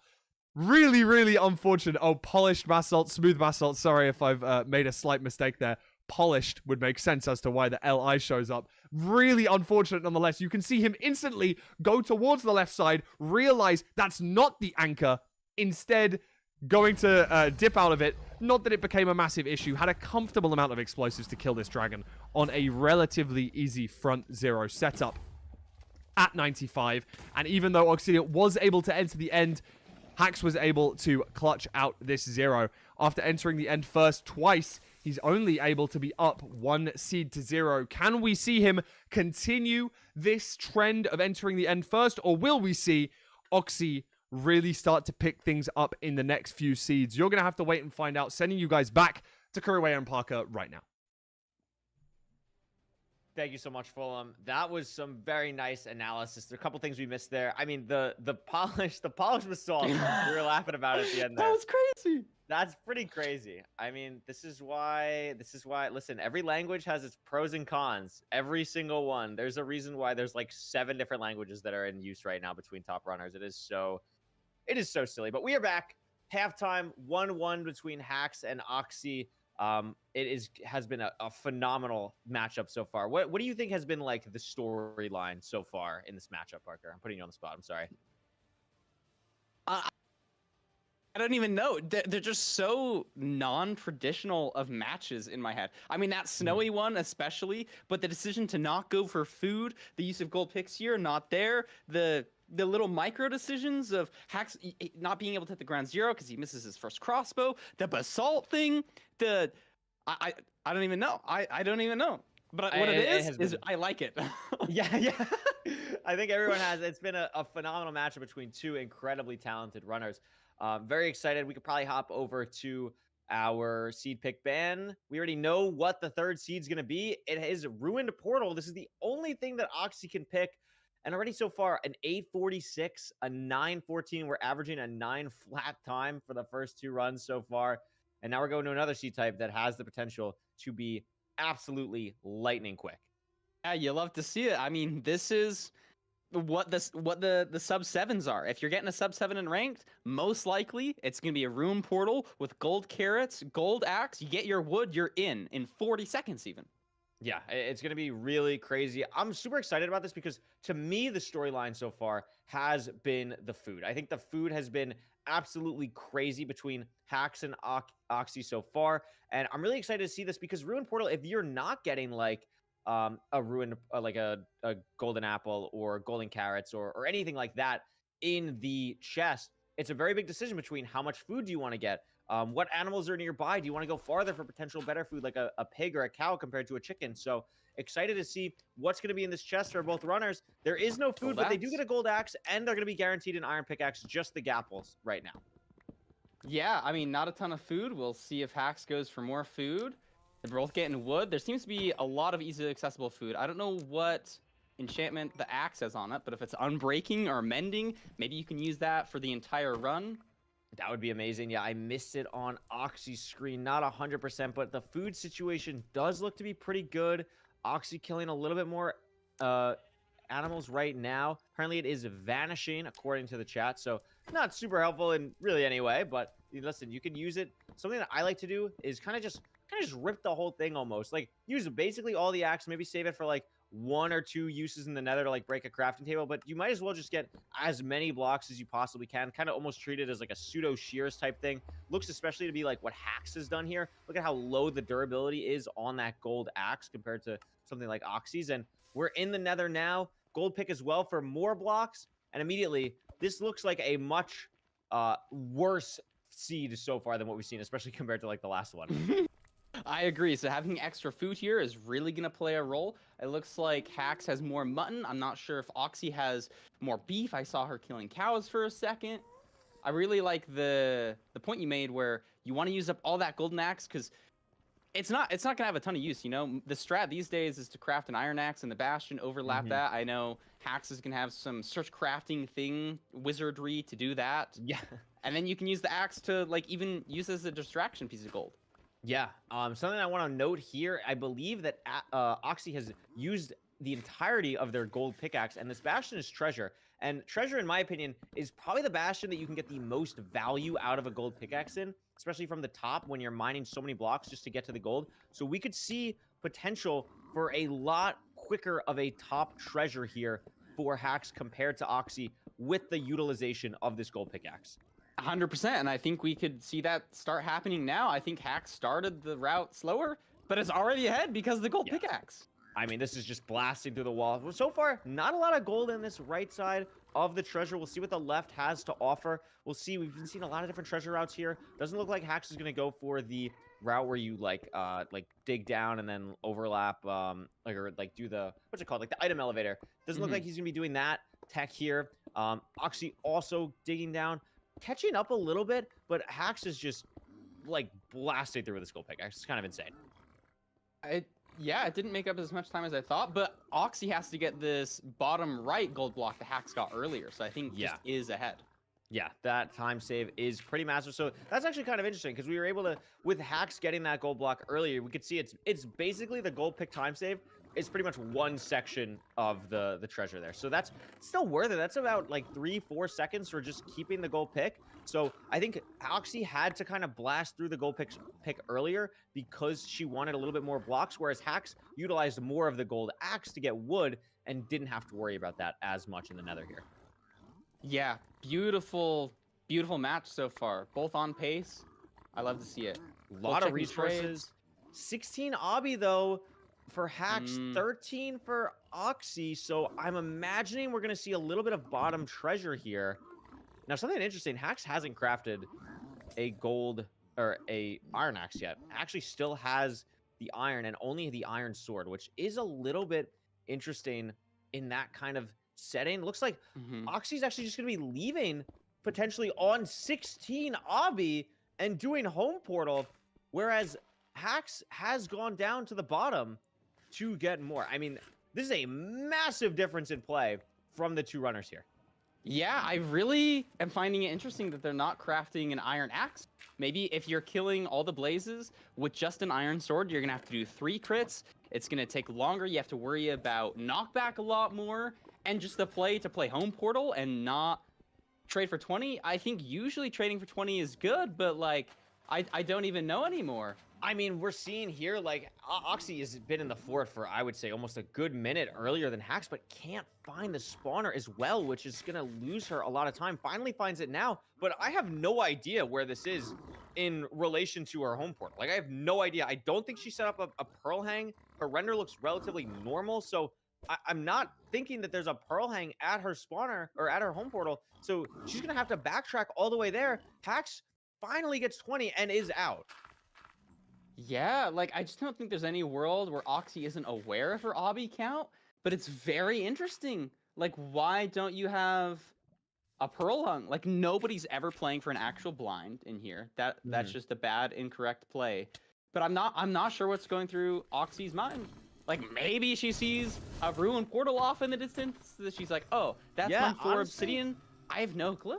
Really, really unfortunate. Oh, polished basalt, smooth basalt. Sorry if I've made a slight mistake there. Polished would make sense as to why the LI shows up. Really unfortunate nonetheless. You can see him instantly go towards the left side, realize that's not the anchor, instead going to dip out of it. Not that it became a massive issue. Had a comfortable amount of explosives to kill this dragon on a relatively easy front 0 setup at 95. And even though Oxidiot was able to enter the end, Hax was able to clutch out this 0. After entering the end first twice, he's only able to be up 1 seed to 0. Can we see him continue this trend of entering the end first, or will we see Oxy really start to pick things up in the next few seeds? You're going to have to wait and find out. Sending you guys back to Kuriway and Parker right now. Thank you so much, Fulham. That was some very nice analysis. There are a couple things we missed there. I mean, the polish was so awesome. We were laughing about it at the end there. That was crazy. That's pretty crazy. I mean, this is why, listen, every language has its pros and cons. Every single one. There's a reason why there's like 7 different languages that are in use right now between top runners. It is so silly. But we are back. Halftime, 1-1 between Hax and Oxy. Has been a phenomenal matchup so far. What do you think has been like the storyline so far in this matchup, Parker? I'm putting you on the spot. I'm sorry. I don't even know. They're just so non-traditional of matches in my head. I mean, that snowy one especially, but the decision to not go for food, the use of gold picks here, not there, the little micro decisions of Hax not being able to hit the ground 0 because he misses his first crossbow, the basalt thing, I don't even know. I don't even know. But what it is I like it. Yeah. I think everyone has. It's been a phenomenal matchup between 2 incredibly talented runners. Very excited. We could probably hop over to our seed pick ban. We already know what the 3rd seed's going to be. It is Ruined Portal. This is the only thing that Oxy can pick. And already so far, an 8:46, a 9:14. We're averaging a 9 flat time for the first 2 runs so far. And now we're going to another seed type that has the potential to be absolutely lightning quick. Yeah, you love to see it. I mean, this is what the sub 7s are. If you're getting a sub 7 in ranked, most likely it's going to be a room portal with gold carrots, gold axe. You get your wood, you're in 40 seconds even. Yeah, it's going to be really crazy. I'm super excited about this because to me, the storyline so far has been the food. I think the food has been absolutely crazy between Hax and Oxy so far. And I'm really excited to see this because Ruin Portal, if you're not getting like a Ruin, like a Golden Apple or Golden Carrots or anything like that in the chest, it's a very big decision between how much food do you want to get? What animals are nearby? Do you want to go farther for potential better food like a pig or a cow compared to a chicken? So excited to see what's going to be in this chest for both runners. There is no food, but they do get a gold axe, and they're going to be guaranteed an iron pickaxe, just the gapples right now. Yeah, I mean, not a ton of food. We'll see if Hax goes for more food. They're both getting wood. There seems to be a lot of easily accessible food. I don't know what enchantment the axe has on it, but if it's unbreaking or mending, maybe you can use that for the entire run. That would be amazing. Yeah, I missed it on Oxy's screen. Not 100%, but the food situation does look to be pretty good. Oxy killing a little bit more animals right now. Apparently, it is vanishing, according to the chat. So, not super helpful in really any way, but listen, you can use it. Something that I like to do is kind of just rip the whole thing almost. Like, use basically all the axe, maybe save it for, like, 1 or 2 uses in the nether to like break a crafting table, but you might as well just get as many blocks as you possibly can. Kind of almost treat it as like a pseudo shears type thing. Looks especially to be like what Hax has done here. Look at how low the durability is on that gold axe compared to something like Oxy's. And we're in the nether now. Gold pick as well for more blocks. And immediately, this looks like a much worse seed so far than what we've seen, especially compared to like the last one. I agree. So having extra food here is really going to play a role. It looks like Hax has more mutton. I'm not sure if Oxy has more beef. I saw her killing cows for a second. I really like the point you made where you want to use up all that golden axe because it's not going to have a ton of use. You know, the strat these days is to craft an iron axe and the bastion, overlap that. I know Hax is going to have some search crafting thing, wizardry to do that. Yeah. And then you can use the axe to like even use as a distraction piece of gold. Yeah, something I want to note here, I believe that Oxy has used the entirety of their gold pickaxe, and this bastion is treasure. And treasure, in my opinion, is probably the bastion that you can get the most value out of a gold pickaxe in, especially from the top when you're mining so many blocks just to get to the gold. So we could see potential for a lot quicker of a top treasure here for Hax compared to Oxy with the utilization of this gold pickaxe. 100%, and I think we could see that start happening now. I think Hax started the route slower, but it's already ahead because of the gold pickaxe. I mean, this is just blasting through the wall. So far, not a lot of gold in this right side of the treasure. We'll see what the left has to offer. We'll see. We've been seeing a lot of different treasure routes here. Doesn't look like Hax is going to go for the route where you like dig down and then overlap, or do the, what's it called? Like the item elevator. Doesn't look like he's going to be doing that tech here. Oxy also digging down. Catching up a little bit, but Hax is just like blasting through with this gold pickaxe. It's kind of insane. Yeah, it didn't make up as much time as I thought, but Oxy has to get this bottom right gold block that Hax got earlier, so I think just is ahead. Yeah, that time save is pretty massive. So that's actually kind of interesting because we were able to, with Hax getting that gold block earlier, we could see it's basically the gold pick time save. It's pretty much one section of the treasure there. So that's still worth it. That's about like 3-4 seconds for just keeping the gold pick. So I think Oxy had to kind of blast through the gold pick earlier because she wanted a little bit more blocks, whereas Hax utilized more of the gold axe to get wood and didn't have to worry about that as much in the nether here. Yeah, beautiful, beautiful match so far. Both on pace. I love to see it. A lot of resources. 16 obby though for Hax, 13 for Oxy. So I'm imagining we're going to see a little bit of bottom treasure here. Now, something interesting, Hax hasn't crafted a gold or a iron axe yet. Actually still has the iron and only the iron sword, which is a little bit interesting in that kind of setting. Looks like Oxy's actually just going to be leaving potentially on 16 obby and doing home portal, whereas Hax has gone down to the bottom to get more. I mean, this is a massive difference in play from the two runners here. Yeah, I really am finding it interesting that they're not crafting an iron axe. Maybe if you're killing all the blazes with just an iron sword, you're going to have to do 3 crits. It's going to take longer. You have to worry about knockback a lot more. And just the play to play home portal and not trade for 20. I think usually trading for 20 is good, but like, I don't even know anymore. I mean, we're seeing here, like, Oxy has been in the fort for, I would say, almost a good minute earlier than Hax, but can't find the spawner as well, which is going to lose her a lot of time. Finally finds it now, but I have no idea where this is in relation to her home portal. Like, I have no idea. I don't think she set up a pearl hang. Her render looks relatively normal, so I'm not thinking that there's a pearl hang at her spawner or at her home portal, so she's going to have to backtrack all the way there. Hax finally gets 20 and is out. Yeah, like, I just don't think there's any world where Oxy isn't aware of her obby count, but it's very interesting. Like, why don't you have a pearl hung? Like, nobody's ever playing for an actual blind in here. That's just a bad, incorrect play. But I'm not sure what's going through Oxy's mind. Like, maybe she sees a ruined portal off in the distance that she's like, oh, that's my 4 obsidian. I have no clue.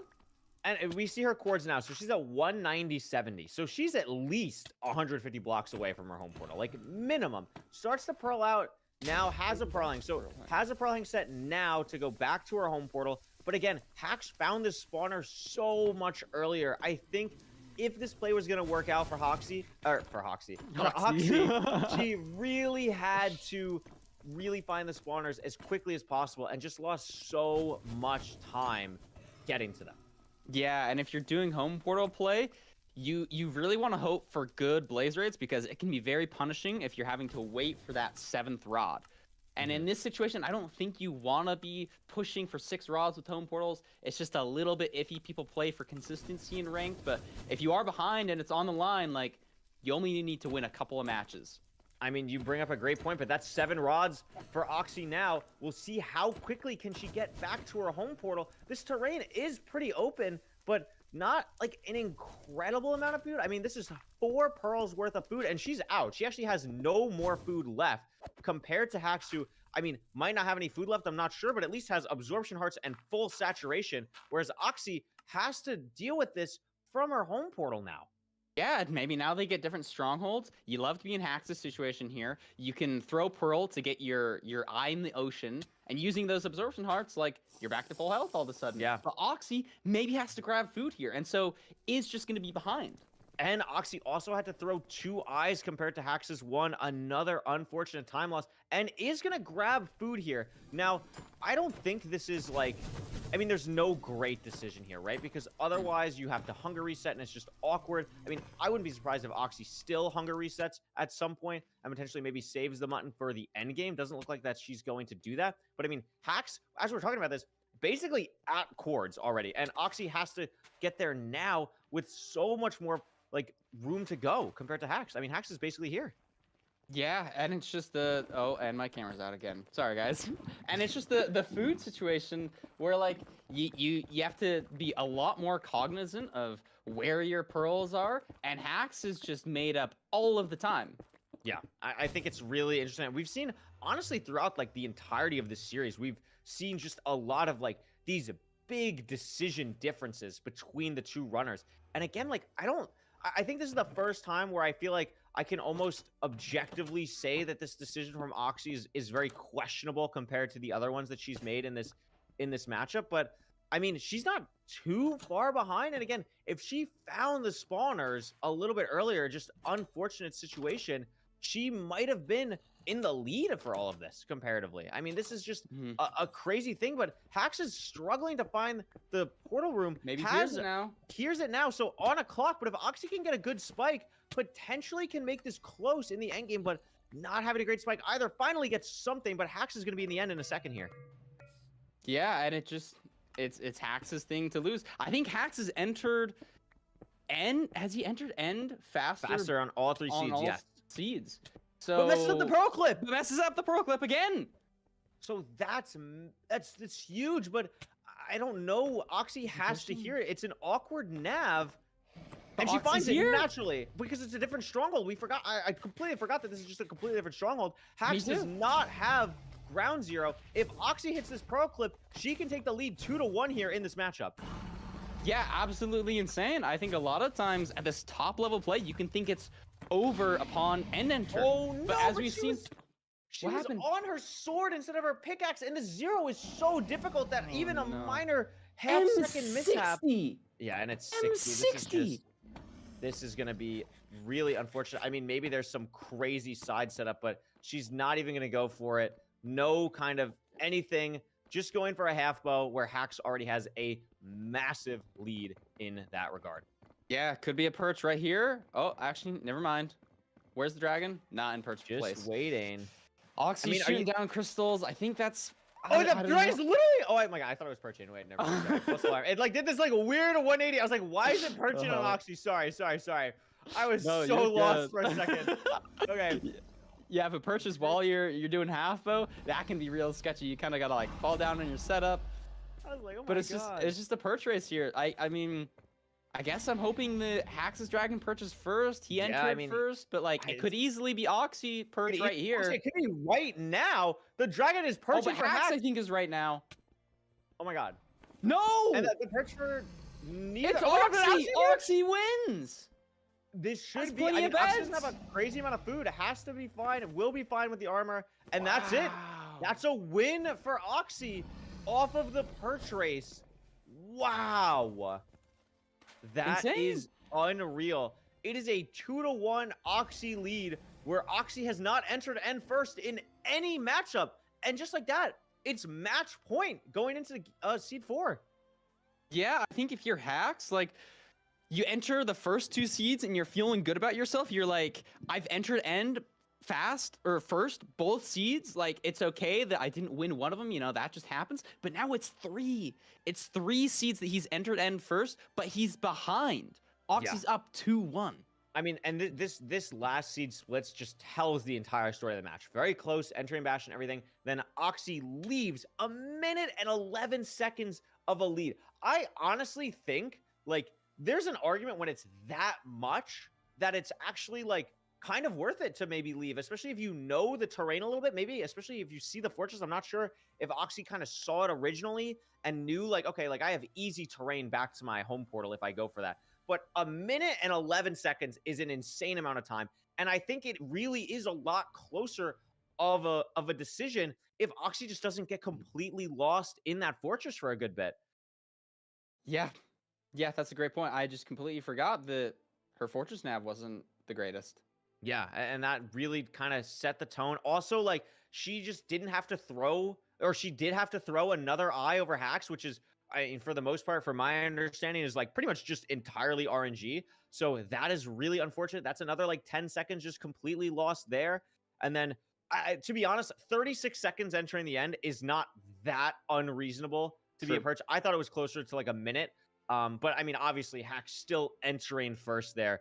And we see her chords now, so she's at 190.70. So she's at least 150 blocks away from her home portal, like minimum. Starts to pearl out now, has a pearling. So has a pearling set now to go back to her home portal. But again, Hax found this spawner so much earlier. I think if this play was going to work out for Hoxie, she really had to really find the spawners as quickly as possible and just lost so much time getting to them. Yeah, and if you're doing home portal play, you really want to hope for good blaze rates because it can be very punishing if you're having to wait for that 7th rod. And in this situation, I don't think you want to be pushing for 6 rods with home portals. It's just a little bit iffy. People play for consistency in ranked, but if you are behind and it's on the line, like, you only need to win a couple of matches. I mean, you bring up a great point, but that's 7 rods for Oxy now. We'll see how quickly can she get back to her home portal. This terrain is pretty open, but not like an incredible amount of food. I mean, this is 4 pearls worth of food, and she's out. She actually has no more food left compared to Haxu. I mean, might not have any food left, I'm not sure, but at least has absorption hearts and full saturation, whereas Oxy has to deal with this from her home portal now. Yeah, maybe now they get different strongholds. You love to be in Hax's situation here. You can throw Pearl to get your eye in the ocean, and using those absorption hearts, like, you're back to full health all of a sudden. Yeah. But Oxy maybe has to grab food here, and so is just going to be behind. And Oxy also had to throw 2 eyes compared to Hax's 1. Another unfortunate time loss. And is going to grab food here. Now, I don't think this is like... I mean, there's no great decision here, right? Because otherwise, you have to hunger reset, and it's just awkward. I mean, I wouldn't be surprised if Oxy still hunger resets at some point and potentially maybe saves the mutton for the end game. Doesn't look like that she's going to do that. But I mean, Hax, as we're talking about this, basically at chords already. And Oxy has to get there now with so much more like room to go compared to Hax. I mean, Hax is basically here. Yeah, and it's just the and my camera's out again. Sorry, guys. And it's just the food situation where, like, you have to be a lot more cognizant of where your pearls are, and Hax is just made up all of the time. Yeah, I think it's really interesting. We've seen, honestly, throughout like the entirety of this series, we've seen just a lot of like these big decision differences between the 2 runners. And again, like, I think this is the first time where I feel like I can almost objectively say that this decision from Oxy is very questionable compared to the other ones that she's made in this matchup. But I mean, she's not too far behind. And again, if she found the spawners a little bit earlier, just unfortunate situation, she might have been in the lead for all of this comparatively. I mean, this is just a crazy thing, but Hax is struggling to find the portal room. Maybe hears it now. Hears it now, so on a clock, but if Oxy can get a good spike, potentially can make this close in the end game, but not having a great spike either. Finally gets something, but Hax is going to be in the end in a second here. Yeah, and it's Hax's thing to lose. I think Hax has entered end. Has he entered end faster on all 3 seeds? Yeah. Seeds. So but messes up the pearl clip. Messes up the pearl clip again. So that's huge, but I don't know. Oxy has to hear it. It's an awkward nav, and she finds it naturally because it's a different stronghold. We forgot. I completely forgot that this is just a completely different stronghold. Hax does not have ground zero. If Oxy hits this pearl clip, she can take the lead 2-1 here in this matchup. Yeah, absolutely insane. I think a lot of times at this top level play, you can think it's over upon end enter. Oh no! But as we've seen, she was on her sword instead of her pickaxe, and the 0 is so difficult that even a minor half-second mishap. M60. Yeah, and it's 60. this is going to be really unfortunate. I mean, maybe there's some crazy side setup, but she's not even going to go for it. No kind of anything. Just going for a half bow where Hax already has a massive lead in that regard. Yeah, could be a perch right here. Oh, actually, never mind. Where's the dragon? Not in perch place. Just waiting. Oxy's shooting down crystals. I think that's... Oh, the dragon's literally... Oh, my God. I thought it was perching. Wait, never mind. It like did this like weird 180. I was like, why is it perching on Oxy? Sorry. I was so lost for a second. Okay. Yeah, if it perches while you're doing half bow, that can be real sketchy. You kind of gotta like fall down on your setup. I was like, oh my God. God. It's just a perch race here. I mean, I guess I'm hoping the Hax's dragon perches first. He entered first, but like it could easily be Oxy perch right here. It could be right now. The dragon is perching for Hax. I think is right now. Oh my God. No. And the perch for neither. It's Oxy. Oxy wins. This should be. I mean, Oxy doesn't have a crazy amount of food. It has to be fine. It will be fine with the armor, and that's it. That's a win for Oxy off of the perch race. Wow. That is unreal. It is a 2-1 Oxy lead where Oxy has not entered end first in any matchup. And just like that, it's match point going into seed 4. Yeah, I think if you're Hax, like you enter the first 2 seeds and you're feeling good about yourself, you're like, I've entered end fast or first both seeds, like it's okay that I didn't win one of them, you know, that just happens. But now it's 3 seeds that he's entered end first, but he's behind. Oxy's up 2-1. I mean, and this last seed splits just tells the entire story of the match. Very close, entering bash and everything. Then Oxy leaves 1 minute and 11 seconds of a lead. I honestly think like there's an argument when it's that much that it's actually like kind of worth it to maybe leave, especially if you know the terrain a little bit, maybe especially if you see the fortress. I'm not sure if Oxy kind of saw it originally and knew like, okay, like I have easy terrain back to my home portal if I go for that. But 1 minute and 11 seconds is an insane amount of time. And I think it really is a lot closer of a decision if Oxy just doesn't get completely lost in that fortress for a good bit. Yeah, that's a great point. I just completely forgot that her fortress nav wasn't the greatest. Yeah, and that really kind of set the tone. Also, like, she just didn't have to throw, or she did have to throw another eye over Hax, which is, I mean, for the most part, from my understanding, is like pretty much just entirely RNG. So that is really unfortunate. That's another like 10 seconds just completely lost there. And then, to be honest, 36 seconds entering the end is not that unreasonable to be a perch. I thought it was closer to like a minute. But I mean, obviously, Hax still entering first there.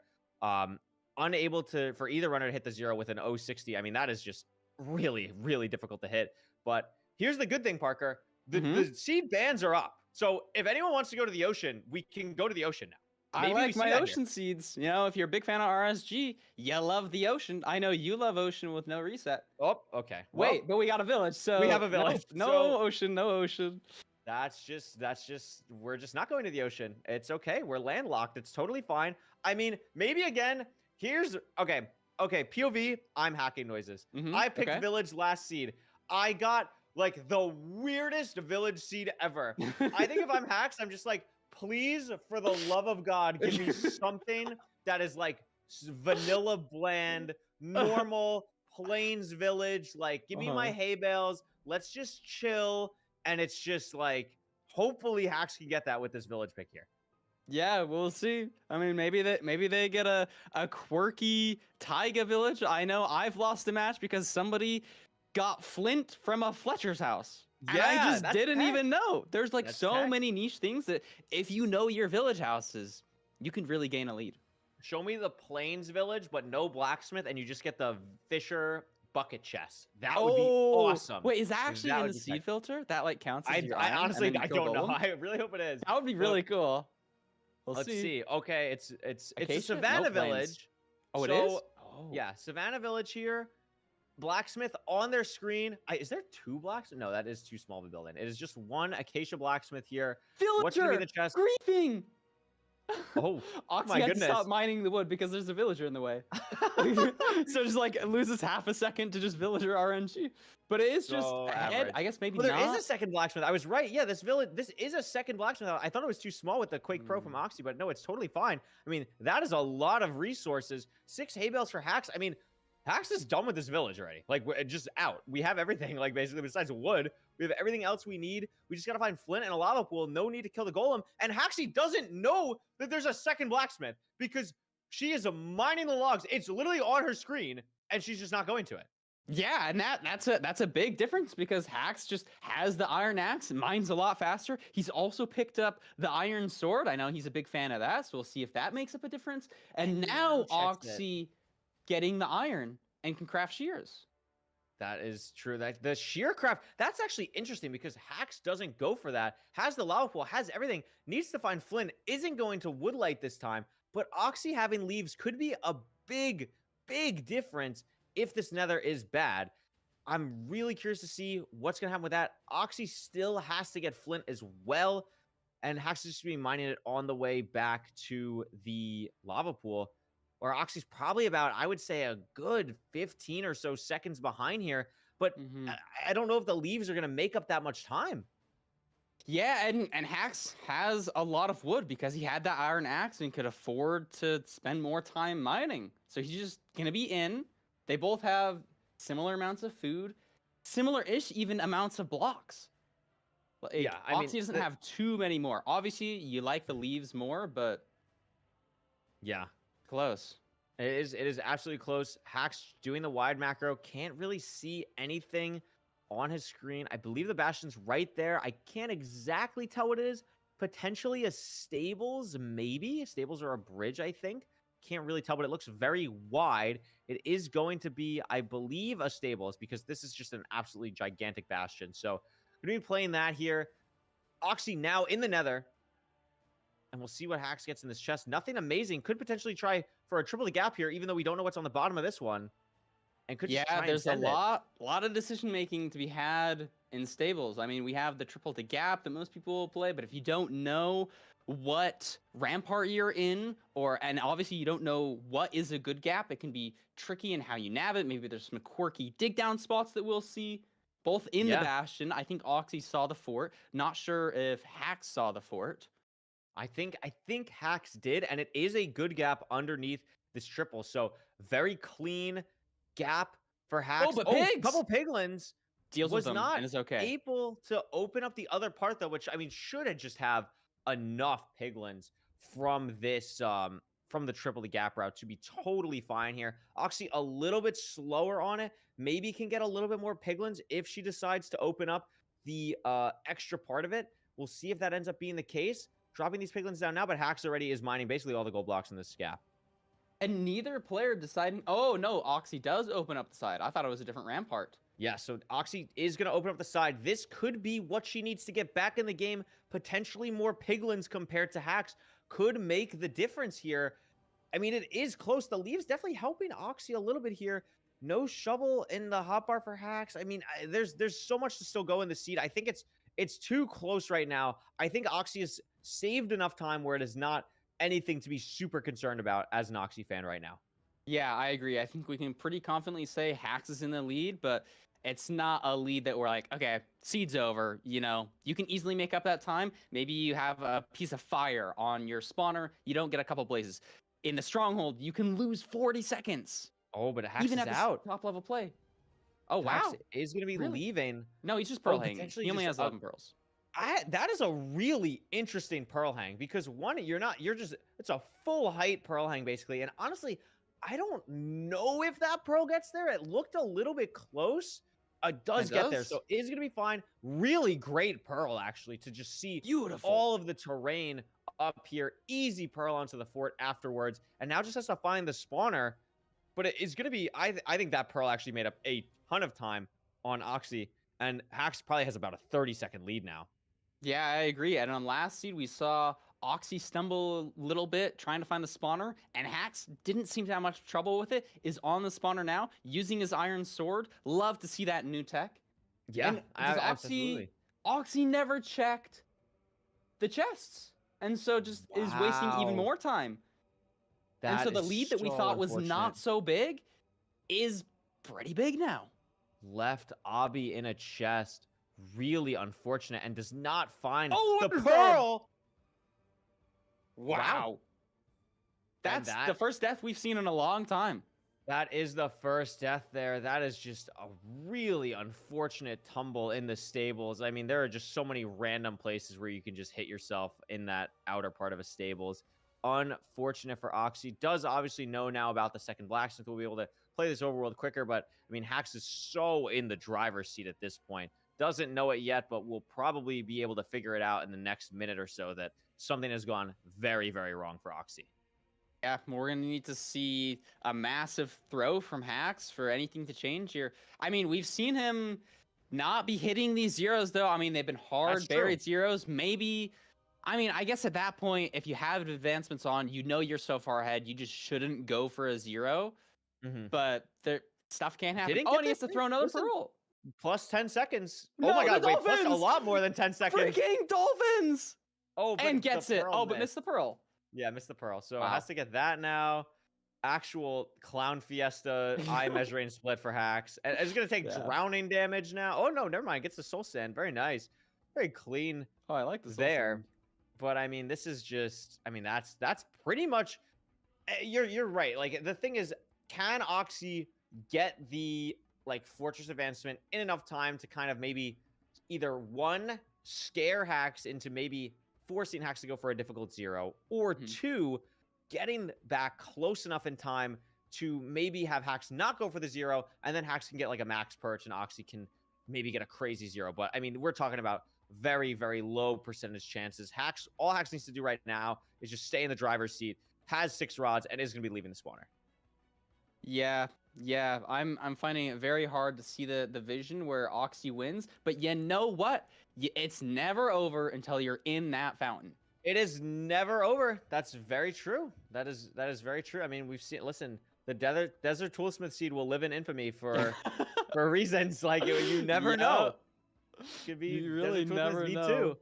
Unable for either runner to hit the 0 with an 060. I mean, that is just really, really difficult to hit. But here's the good thing, Parker. The seed bans are up. So if anyone wants to go to the ocean, we can go to the ocean now. Maybe I like my ocean seeds. You know, if you're a big fan of RSG, you love the ocean. I know you love ocean with no reset. Oh, okay. Wait, but we got a village, so we have a village. No ocean, no ocean. That's just we're just not going to the ocean. It's okay. We're landlocked. It's totally fine. I mean, maybe again, here's okay, POV, I'm hacking noises. I picked village last seed. I got like the weirdest village seed ever. I think if I'm Hax, I'm just like, please, for the love of God, give me something that is like vanilla bland, normal, plains village. Like, give me my hay bales. Let's just chill. And it's just like, hopefully Hax can get that with this village pick here. Yeah, we'll see. I mean, maybe they get a quirky taiga village. I know I've lost a match because somebody got flint from a Fletcher's house. Yeah, and I just didn't even know. There's like so many niche things that if you know your village houses, you can really gain a lead. Show me the plains village, but no blacksmith, and you just get the Fisher bucket chest. That would be awesome. Wait, is that actually in the seed filter? That like counts as your item, honestly, I don't know. I really hope it is. That would be really cool. Let's see. Okay, it's a Savannah village. Oh, it is? Oh. Yeah, Savannah village here. Blacksmith on their screen. Is there 2 blacksmiths? No, that is too small of a building. It is just one acacia blacksmith here. Villager! What's gonna be the chest? Griefing! Oh, Oxy my had to goodness. stop mining the wood because there's a villager in the way. So just like loses half a second to just villager RNG. But it is just So ahead. average. I guess maybe Well, there not. is a second blacksmith. I was right. Yeah, this is a second blacksmith. I thought it was too small with the Quake Pro from Oxy, but no, it's totally fine. I mean, that is a lot of resources. 6 hay bales for Hacks. I mean, Hacks is done with this village already. Like, we're just out. We have everything, like, basically, besides wood. We have everything else we need. We just got to find flint and a lava pool. No need to kill the golem. And Haxie doesn't know that there's a second blacksmith because she is mining the logs. It's literally on her screen, and she's just not going to it. Yeah, and that's a big difference because Hax just has the iron axe, mines a lot faster. He's also picked up the iron sword. I know he's a big fan of that, so we'll see if that makes up a difference. And now Oxy getting the iron and can craft shears. That is true. That the shear craft, that's actually interesting because Hax doesn't go for that. Has the lava pool, has everything, needs to find flint, isn't going to woodlight this time. But Oxy having leaves could be a big, big difference if this nether is bad. I'm really curious to see what's going to happen with that. Oxy still has to get flint as well. And Hax is just be mining it on the way back to the lava pool. Or Oxy's probably about, I would say, a good 15 or so seconds behind here. But I don't know if the leaves are going to make up that much time. Yeah, and Hax has a lot of wood because he had that iron axe and could afford to spend more time mining. So he's just going to be in. They both have similar amounts of food, similar-ish even amounts of blocks. Like, yeah, I Oxy doesn't have too many more. Obviously, you like the leaves more, but yeah. Close. It is absolutely close. Hax doing the wide macro. Can't really see anything on his screen. I believe the bastion's right there. I can't exactly tell what it is. Potentially a stables, maybe. Stables or a bridge, I think. Can't really tell, but it looks very wide. It is going to be, I believe, a stables because this is just an absolutely gigantic bastion. So we're going to be playing that here. Oxy now in the nether. And we'll see what Hax gets in this chest. Nothing amazing. Could potentially try for a triple the gap here, even though we don't know what's on the bottom of this one. And could just try there's a and lot of decision making to be had in stables. I mean, we have the triple to gap that most people will play, but if you don't know what rampart you're in, and obviously you don't know what is a good gap, it can be tricky in how you nav it. Maybe there's some quirky dig down spots that we'll see. Both in the bastion. I think Oxy saw the fort. Not sure if Hax saw the fort. I think Hax did, and it is a good gap underneath this triple. So very clean gap for Hax. Oh, but pigs! Couple piglins Deals was with them not and is okay. able to open up the other part though, which I mean should have just have enough piglins from this from the triple the gap route to be totally fine here. Oxy a little bit slower on it. Maybe can get a little bit more piglins if she decides to open up the extra part of it. We'll see if that ends up being the case. Dropping these piglins down now, but Hax already is mining basically all the gold blocks in this gap. And neither player deciding, oh no, Oxy does open up the side. I thought it was a different rampart. Yeah, so Oxy is going to open up the side. This could be what she needs to get back in the game. Potentially more piglins compared to Hax could make the difference here. I mean, it is close. The leaves definitely helping Oxy a little bit here. No shovel in the hotbar for Hax. I mean, there's so much to still go in the seed. I think it's too close right now. I think Oxy has saved enough time where it is not anything to be super concerned about as an Oxy fan right now. Yeah, I agree. I think we can pretty confidently say Hax is in the lead, but it's not a lead that we're like, okay, seed's over. You know, you can easily make up that time. Maybe you have a piece of fire on your spawner. You don't get a couple blazes. In the stronghold, you can lose 40 seconds. Oh, but Hax even is at out. Top level play. Oh, Hax wow. is going to be leaving. No, he's just pearl hanging. He only has 11 pearls. That is a really interesting pearl hang because one, it's a full height pearl hang basically. And honestly, I don't know if that pearl gets there. It looked a little bit close. It does get there. So it's going to be fine. Really great pearl actually to just see all of the terrain up here. Easy pearl onto the fort afterwards. And now just has to find the spawner. But it is going to be, I think that pearl actually made up a ton of time on Oxy. And Hax probably has about a 30-second lead now. Yeah, I agree. And on last seed, we saw Oxy stumble a little bit trying to find the spawner, and Hax didn't seem to have much trouble with it, is on the spawner now, using his iron sword. Love to see that new tech. Yeah, absolutely. Oxy never checked the chests. and so just is wasting even more time. And so the lead that we thought was not so big is pretty big now. Left Obby in a chest. Really unfortunate, and does not find the pearl. Wow. That's the first death we've seen in a long time. That is the first death there. That is just a really unfortunate tumble in the stables. I mean, there are just so many random places where you can just hit yourself in that outer part of a stables. Unfortunate for Oxy. Does obviously know now about the second blacksmith. We'll be able to play this overworld quicker, but I mean, Hax is so in the driver's seat at this point. Doesn't know it yet, but will probably be able to figure it out in the next minute or so that something has gone very, very wrong for Oxy. Yeah, we're going to need to see a massive throw from Hax for anything to change here. I mean, we've seen him not be hitting these zeros, though. I mean, they've been hard buried zeros. Maybe, I mean, I guess at that point, if you have advancements on, you know you're so far ahead, you just shouldn't go for a zero. But stuff can't happen. And he has to throw another pearl. Plus 10 seconds. Oh my god, wait, plus a lot more than 10 seconds. Freaking Dolphins! Oh, but and gets it. Oh, but missed the pearl. Yeah, missed the pearl. So has to get that now. Actual Clown Fiesta eye measuring split for Hax. And it's going to take drowning damage now. Oh, no, never mind. Gets the soul sand. Very nice. Very clean. Oh, I like this there. But I mean, this is just, I mean, that's pretty much, you're right. Like, the thing is, can Oxy get the like fortress advancement in enough time to kind of maybe either one, scare Hax into maybe forcing Hax to go for a difficult zero, or two, getting back close enough in time to maybe have Hax not go for the zero, and then Hax can get like a max perch and Oxy can maybe get a crazy zero. But I mean, we're talking about very, very low percentage chances. All Hax needs to do right now is just stay in the driver's seat, has 6 rods, and is going to be leaving the spawner. Yeah, I'm finding it very hard to see the vision where Oxy wins, but you know what? It's never over until you're in that fountain. It is never over. That's very true. That is very true. I mean, we've seen. Listen, the desert toolsmith seed will live in infamy for reasons like you never know. Could be you really never know. Too.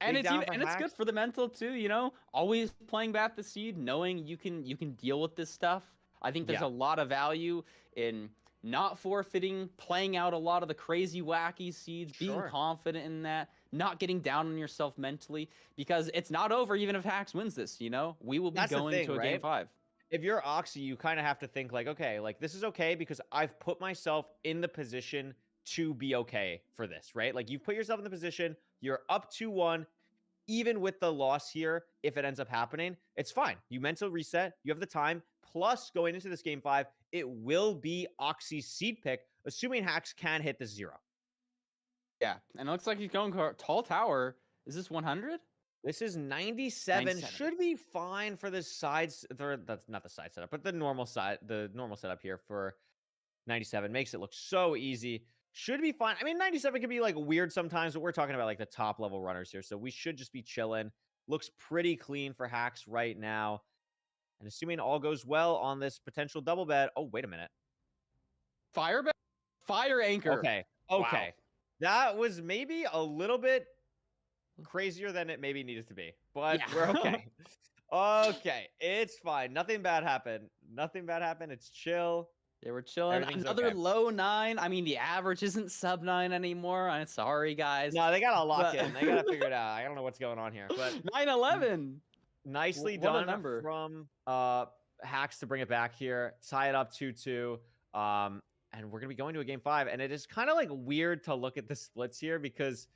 And it's good for the mental too. You know, always playing back the seed, knowing you can deal with this stuff. I think there's a lot of value in not forfeiting, playing out a lot of the crazy, wacky seeds, being confident in that, not getting down on yourself mentally, because it's not over even if Hax wins this, you know? We will be going to a game 5. If you're Oxy, you kind of have to think like, okay, like this is okay because I've put myself in the position to be okay for this, right? Like you've put yourself in the position, you're up 2-1. Even with the loss here, if it ends up happening, it's fine. You mental reset, you have the time. Plus, going into this game 5, it will be Oxy's seed pick, assuming Hax can hit the 0. Yeah, and it looks like he's going tall tower. Is this 100? This is 97. Should be fine for the sides. That's not the side setup, but the normal setup here for 97 makes it look so easy. Should be fine. I mean, 97 can be like weird sometimes, but we're talking about like the top level runners here, so we should just be chilling. Looks pretty clean for Hax right now. And assuming all goes well on this potential double bet. Oh, wait a minute. Fire anchor. Okay. Wow. That was maybe a little bit crazier than it maybe needed to be, but we're okay. Okay, it's fine. Nothing bad happened. It's chill. They were chilling. Another low 9. I mean, the average isn't sub 9 anymore. I'm sorry, guys. No, they got to lock in. They got to figure it out. I don't know what's going on here, but 9-11. Nicely done from Hax to bring it back here. Tie it up 2-2. And we're going to be going to a game 5. And it is kind of like weird to look at the splits here because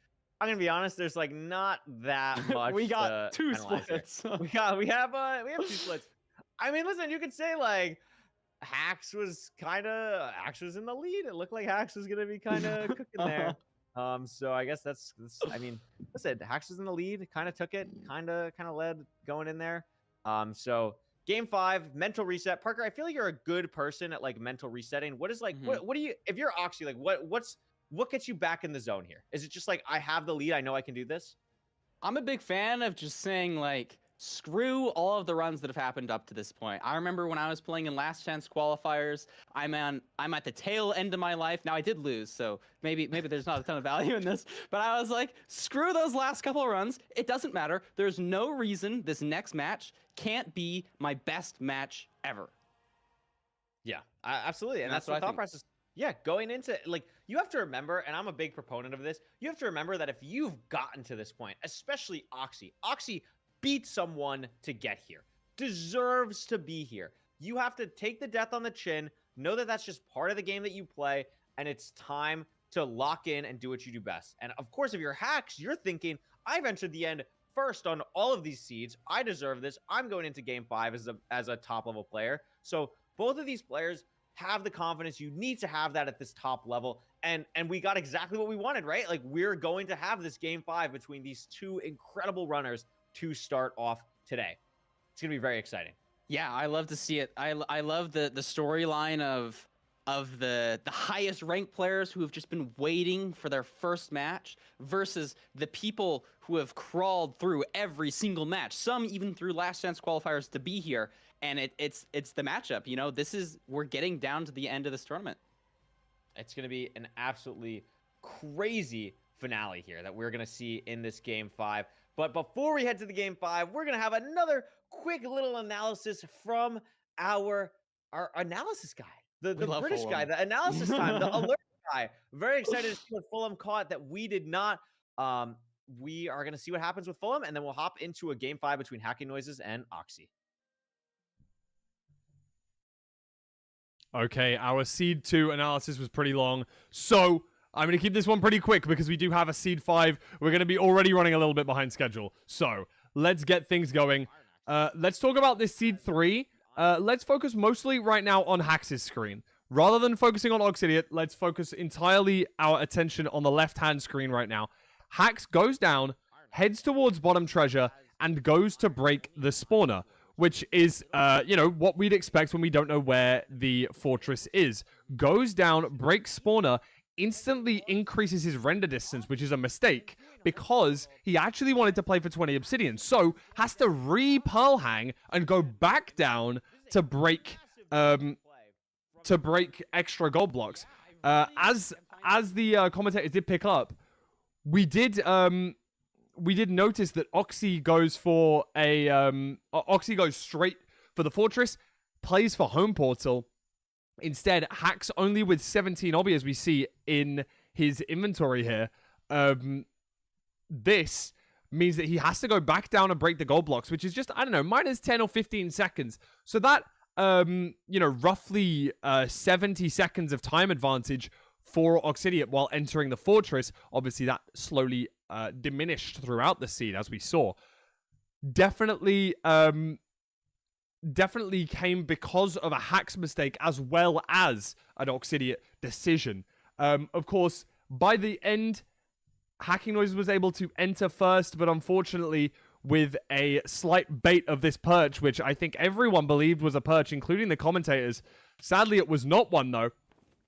I'm going to be honest, there's like not that much. We got 2 splits. we have 2 splits. I mean, listen, you could say like Hax was in the lead. It looked like Hax was going to be kind of cooking there. So I guess that's I mean, listen, Hax was in the lead, kind of took it, kind of led going in there. So game 5, mental reset. Parker, I feel like you're a good person at like mental resetting. What is like, what do you, if you're Oxy, like what gets you back in the zone here? Is it just like, I have the lead, I know I can do this? I'm a big fan of just saying like, screw all of the runs that have happened up to this point. I remember when I was playing in last chance qualifiers, I'm at the tail end of my life. Now I did lose, so maybe there's not a ton of value in this, but I was like, screw those last couple of runs. It doesn't matter. There's no reason this next match can't be my best match ever. Yeah, absolutely. And that's the thought process. Yeah, going into, like, you have to remember, and I'm a big proponent of this, you have to remember that if you've gotten to this point, especially Oxy beat someone to get here, deserves to be here. You have to take the death on the chin, know that that's just part of the game that you play, and it's time to lock in and do what you do best. And of course, if you're Hacks, you're thinking, I've entered the end first on all of these seeds. I deserve this. I'm going into game 5 as a top level player. So both of these players have the confidence. You need to have that at this top level. And we got exactly what we wanted, right? Like, we're going to have this game 5 between these two incredible runners to start off today. It's going to be very exciting. Yeah, I love to see it. I love the storyline of the highest ranked players who have just been waiting for their first match versus the people who have crawled through every single match, some even through last chance qualifiers to be here. And it's the matchup, you know. We're getting down to the end of this tournament. It's going to be an absolutely crazy finale here that we're going to see in this game 5. But before we head to the game 5, we're going to have another quick little analysis from our analysis guy, the British Fulham guy, the analysis time, the alert guy. Very excited to see what Fulham caught that we did not. We are going to see what happens with Fulham, and then we'll hop into a game 5 between Hacking Noises and Oxy. Okay, our Seed 2 analysis was pretty long, so I'm going to keep this one pretty quick because we do have a Seed 5. We're going to be already running a little bit behind schedule. So, let's get things going. Let's talk about this Seed 3. Let's focus mostly right now on Hax's screen. Rather than focusing on Oxidiot, let's focus entirely our attention on the left-hand screen right now. Hax goes down, heads towards bottom treasure, and goes to break the spawner, which is, what we'd expect when we don't know where the fortress is. Goes down, breaks spawner, instantly increases his render distance, which is a mistake, because he actually wanted to play for 20 obsidian, so has to re-pearl hang and go back down to break extra gold blocks. As the commentators did pick up, we did notice that Oxy goes for Oxy goes straight for the fortress, plays for home portal. Instead, Hacks only with 17 obby, as we see in his inventory here. This means that he has to go back down and break the gold blocks, which is just, I don't know, minus 10 or 15 seconds. So that, roughly 70 seconds of time advantage for Oxidiot while entering the fortress. Obviously, that slowly diminished throughout the seed, as we saw. Definitely came because of a Hacks mistake as well as an Oxidiot decision. Of course, by the end, Hacking Noise was able to enter first, but unfortunately, with a slight bait of this perch, which I think everyone believed was a perch, including the commentators. Sadly, it was not one, though.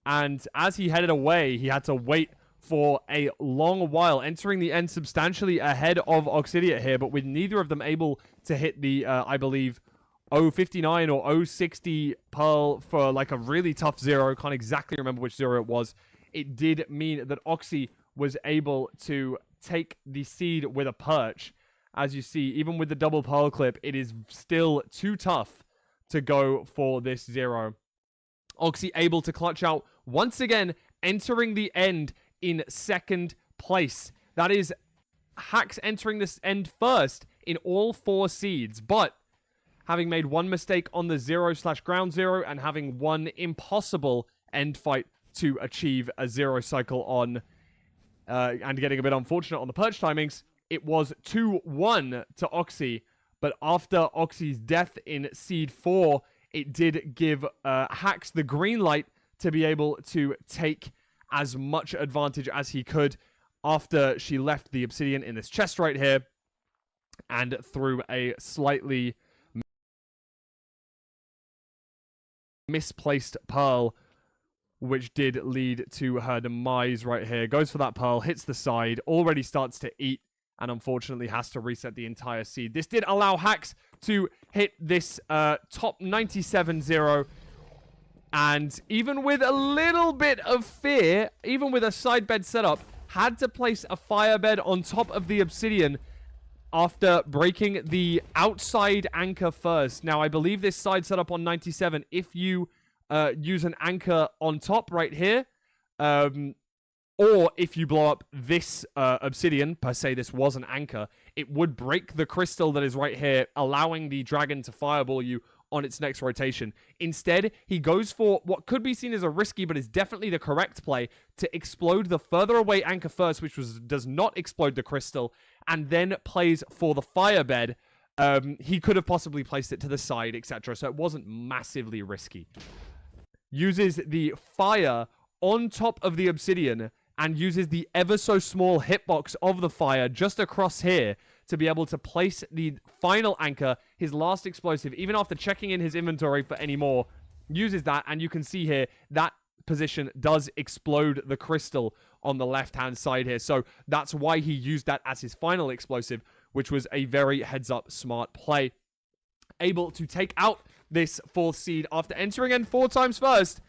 And as he headed away, he had to wait for a long while, entering the end substantially ahead of Oxidiot here, but with neither of them able to hit the, I believe, 059 or 060 pearl for like a really tough 0. Can't exactly remember which 0 it was. It did mean that Oxy was able to take the seed with a perch. As you see, even with the double pearl clip, it is still too tough to go for this 0. Oxy able to clutch out once again, entering the end in second place. That is Hacks entering this end first in all 4 seeds, but having made one mistake on the 0/ground 0 and having one impossible end fight to achieve a 0 cycle on, and getting a bit unfortunate on the perch timings, it was 2-1 to Oxy. But after Oxy's death in Seed 4, it did give Hacks the green light to be able to take as much advantage as he could after she left the obsidian in this chest right here and threw a slightly misplaced pearl, which did lead to her demise right here. Goes for that pearl, hits the side, already starts to eat and unfortunately has to reset the entire seed. This did allow Hacks to hit this top 97-0. And even with a little bit of fear, even with a side bed setup, had to place a fire bed on top of the Obsidian after breaking the outside anchor first. Now, I believe this side setup on 97, if you use an anchor on top right here, or if you blow up this Obsidian, per se this was an anchor, it would break the crystal that is right here, allowing the dragon to fireball you on its next rotation. Instead, he goes for what could be seen as a risky, but is definitely the correct play, to explode the further away anchor first, which does not explode the crystal, and then plays for the firebed. He could have possibly placed it to the side, etc., so it wasn't massively risky. Uses the fire on top of the Obsidian, and uses the ever so small hitbox of the fire just across here to be able to place the final anchor, his last explosive, even after checking in his inventory for any more, uses that, and you can see here, that position does explode the crystal on the left-hand side here. So that's why he used that as his final explosive, which was a very heads-up smart play. Able to take out this 4th seed after entering in 4 times first.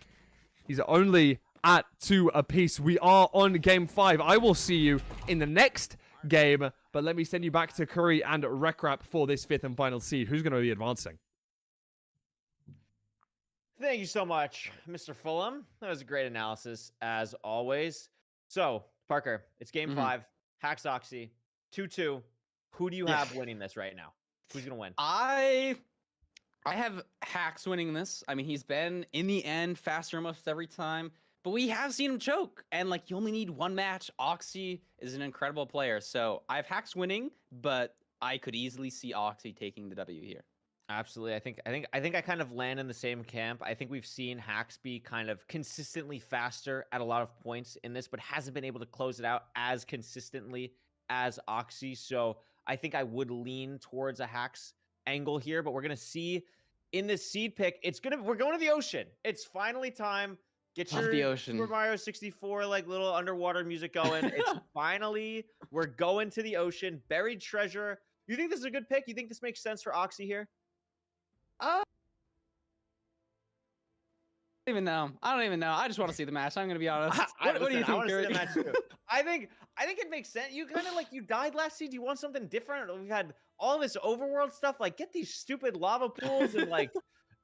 He's only at 2 apiece. We are on game 5. I will see you in the next game, but let me send you back to Curry and Rekrap for this 5th and final seed. Who's going to be advancing? Thank you so much, Mr. Fulham. That was a great analysis, as always. So, Parker, it's game 5. Hacks Oxy, 2-2. Who do you have winning this right now? Who's going to win? I have Hacks winning this. I mean, he's been, in the end, faster almost every time. But we have seen him choke, and like you only need 1 match. Oxy is an incredible player, so I have Hacks winning, but I could easily see Oxy taking the W here. Absolutely. I think I kind of land in the same camp. I think we've seen Hacks be kind of consistently faster at a lot of points in this, but hasn't been able to close it out as consistently as Oxy. So I think I would lean towards a Hacks angle here, but we're gonna see in this seed pick. We're going to the ocean. It's finally time. Get Love your the ocean. Super Mario 64 like little underwater music going. It's finally, we're going to the ocean. Buried treasure. You think this is a good pick? You think this makes sense for Oxy here? I don't even know. I just want to see the match. I'm gonna be honest. What do you think, I want to Kurt? see the match too. I think it makes sense. You kind of like, you died last seed. You want something different? We've had all this overworld stuff. Like, get these stupid lava pools and like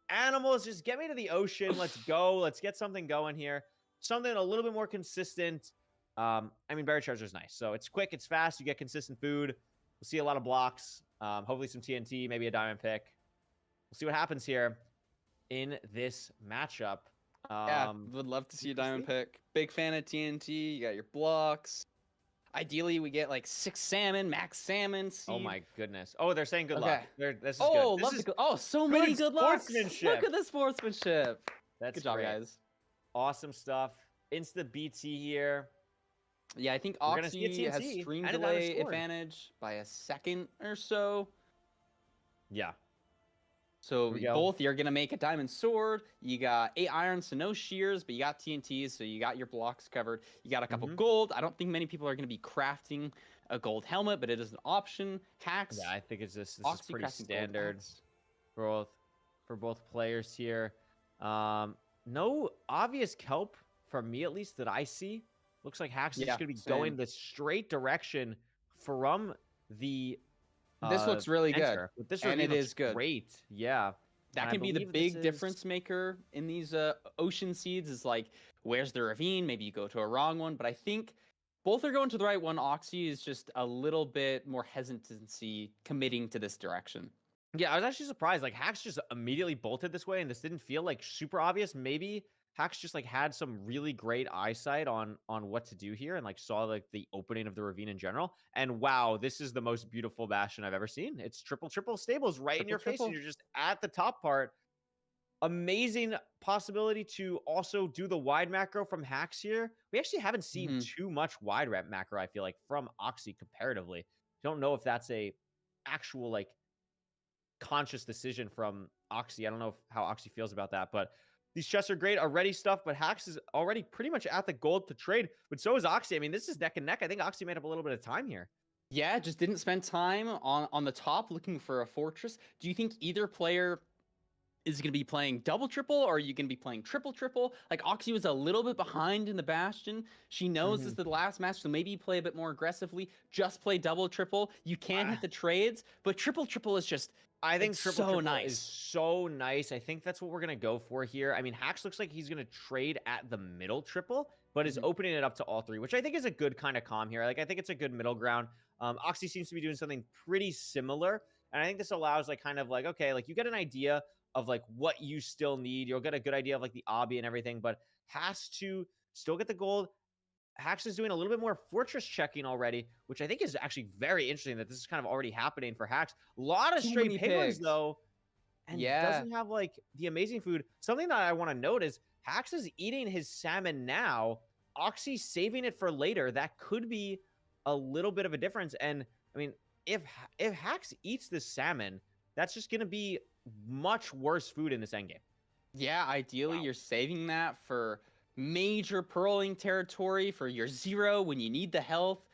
animals. Just get me to the ocean. Let's go. Let's get something going here. Something a little bit more consistent. I mean, buried treasure is nice. So it's quick. It's fast. You get consistent food. We'll see a lot of blocks. Hopefully some TNT. Maybe a diamond pick. We'll see what happens here in this matchup. Yeah, would love to see a diamond pick. Big fan of TNT. You got your blocks. Ideally, we get like 6 salmon, max salmon. Seed. Oh my goodness! Oh, they're saying good luck. This is oh, good. so many good lucks. Sportsmanship. Look at the sportsmanship. That's good job, great. guys. Awesome stuff. Insta BT here. Yeah, I think Oxy has stream delay advantage by a second or so. Yeah. So both, you're going to make a diamond sword. You got 8 iron, so no shears, but you got TNTs, so you got your blocks covered. You got a couple gold. I don't think many people are going to be crafting a gold helmet, but it is an option. Hacks. Yeah, I think it's just, this is pretty standard for both players here. No obvious kelp from me, at least, that I see. Looks like Hacks is just going to be going the straight direction from the... This looks really good. This and it is good. Great. Yeah. That can be the big difference maker in these ocean seeds is like, where's the ravine? Maybe you go to a wrong one. But I think both are going to the right one. Oxy is just a little bit more hesitancy committing to this direction. Yeah, I was actually surprised. Like, Hacks just immediately bolted this way, and this didn't feel like super obvious. Maybe Hacks just like had some really great eyesight on what to do here and like saw like the opening of the ravine in general. And wow, this is the most beautiful bastion I've ever seen. It's triple stables right in your face, and you're just at the top part. Amazing possibility to also do the wide macro from Hacks here. We actually haven't seen too much wide rep macro, I feel like, from Oxy comparatively. Don't know if that's a actual like conscious decision from Oxy. I don't know how Oxy feels about that, but these chests are great, already stuff, but Hacks is already pretty much at the gold to trade, but so is Oxy. I mean, this is neck and neck. I think Oxy made up a little bit of time here. Yeah, just didn't spend time on the top looking for a fortress. Do you think either player is going to be playing double triple, or are you going to be playing triple triple? Like Oxy was a little bit behind in the Bastion. She knows this is the last match, so maybe play a bit more aggressively. Just play double triple. You can hit the trades, but triple triple is just. I think triple so triple nice. is so nice. I think that's what we're gonna go for here. I mean, Hax looks like he's gonna trade at the middle triple, but is opening it up to all three, which I think is a good kind of calm here. Like I think it's a good middle ground. Oxy seems to be doing something pretty similar, and I think this allows like kind of like okay, like you get an idea of like what you still need. You'll get a good idea of like the obby and everything, but has to still get the gold. Hax is doing a little bit more fortress checking already, which I think is actually very interesting that this is kind of already happening for Hax. A lot of stray piglins though, and doesn't have like the amazing food. Something that I want to note is Hax is eating his salmon now. Oxy saving it for later. That could be a little bit of a difference. And I mean, if Hax eats this salmon, that's just going to be much worse food in this endgame. Yeah, ideally you're saving that for major pearling territory for your 0 when you need the health.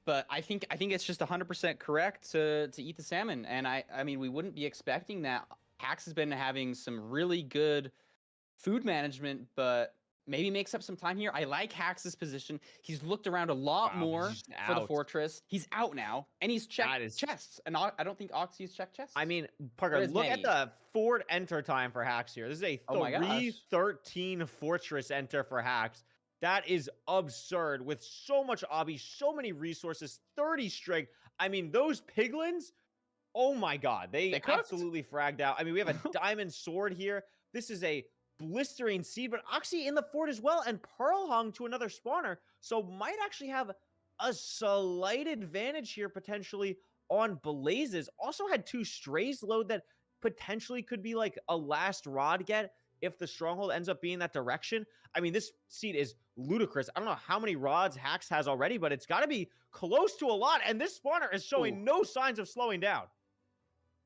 But I think it's just 100% correct to eat the salmon. And I mean, we wouldn't be expecting that. Hax has been having some really good food management, but maybe makes up some time here. I like Hax's position. He's looked around a lot more for the fortress. He's out now, and he's checked chests. And I don't think Oxy's checked chests. I mean, Parker, look at the forward enter time for Hax here. This is a 3:13 fortress enter for Hax. That is absurd with so much obby, so many resources, 30 strength. I mean, those piglins, oh my God, they absolutely fragged out. I mean, we have a diamond sword here. This is a blistering seed, but Oxy in the fort as well, and Pearl hung to another spawner, so might actually have a slight advantage here potentially on Blazes. Also had 2 strays load that potentially could be like a last rod get if the stronghold ends up being that direction. I mean, this seed is ludicrous. I don't know how many rods Hax has already, but it's got to be close to a lot, and this spawner is showing no signs of slowing down.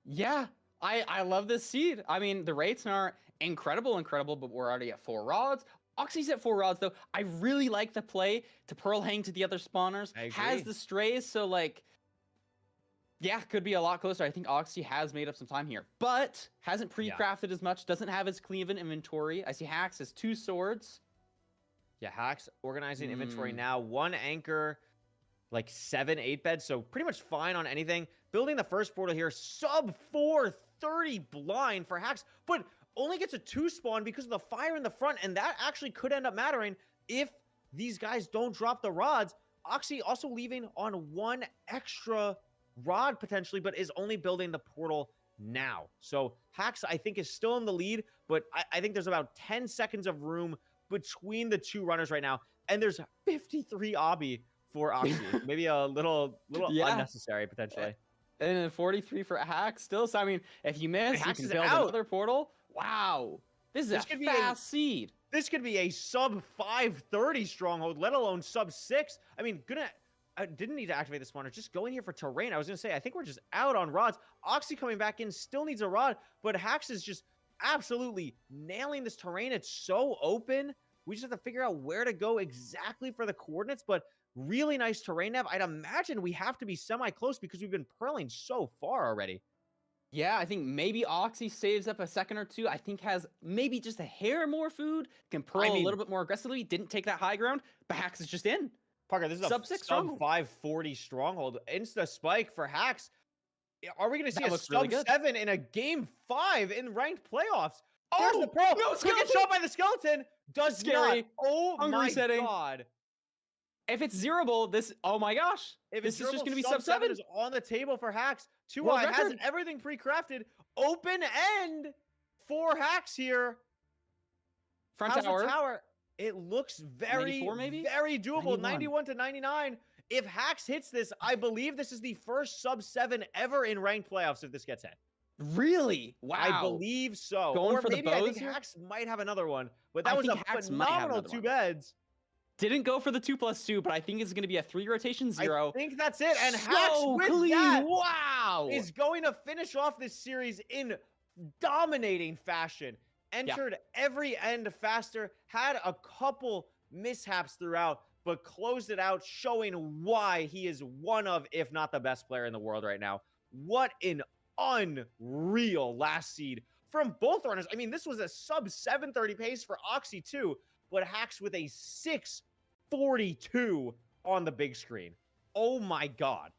Yeah, I love this seed. I mean, the rates aren't incredible, but we're already at 4 rods. Oxy's at 4 rods, though. I really like the play to pearl hang to the other spawners. Has the strays, so, like, yeah, could be a lot closer. I think Oxy has made up some time here, but hasn't pre-crafted as much, doesn't have as clean of an inventory. I see Hax has 2 swords. Yeah, Hax organizing inventory now. 1 anchor, like 7, 8 beds, so pretty much fine on anything. Building the first portal here, sub 430 blind for Hax, but only gets a 2 spawn because of the fire in the front, and that actually could end up mattering if these guys don't drop the rods. Oxy also leaving on 1 extra rod potentially, but is only building the portal now. So Hax, I think, is still in the lead, but I think there's about 10 seconds of room between the 2 runners right now, and there's 53 obby for Oxy. Maybe a little unnecessary potentially. And then 43 for Hax still. So I mean, if you miss, you can build another portal. Wow, this is a fast seed. This could be a sub 530 stronghold, let alone sub 6. I mean, I didn't need to activate the spawner. Just go in here for terrain. I was going to say, I think we're just out on rods. Oxy coming back in still needs a rod, but Hax is just absolutely nailing this terrain. It's so open. We just have to figure out where to go exactly for the coordinates, but really nice terrain nav. I'd imagine we have to be semi-close because we've been pearling so far already. Yeah, I think maybe Oxy saves up a second or 2. I think has maybe just a hair more food, can pearl a little bit more aggressively. Didn't take that high ground, but Hax is just in. Parker, this is sub a sub 540 stronghold. Insta spike for Hax. Are we going to see a sub 7 in a game 5 in ranked playoffs? There's the pearl. No, quick shot by the skeleton. Does scary. Not. Oh my God. If it's zeroable, oh my gosh. If this is just going to be sub 7 is on the table for Hax. 2i has everything pre-crafted. Open end for Hax here. Front tower. It looks very doable. 91 to 99. If Hax hits this, I believe this is the first sub 7 ever in ranked playoffs if this gets hit. Really? Wow. I believe so. Going or for maybe the bows I think Hax might have another one, but that was a phenomenal 2 beds. Didn't go for the 2+2, but I think it's going to be a 3 rotation 0. I think that's it. And Hax with that is going to finish off this series in dominating fashion. Entered every end faster, had a couple mishaps throughout, but closed it out, showing why he is one of, if not the best player in the world right now. What an unreal last seed from both runners. I mean, this was a sub 730 pace for Oxy too, but Hacks with a 642 on the big screen. Oh my God.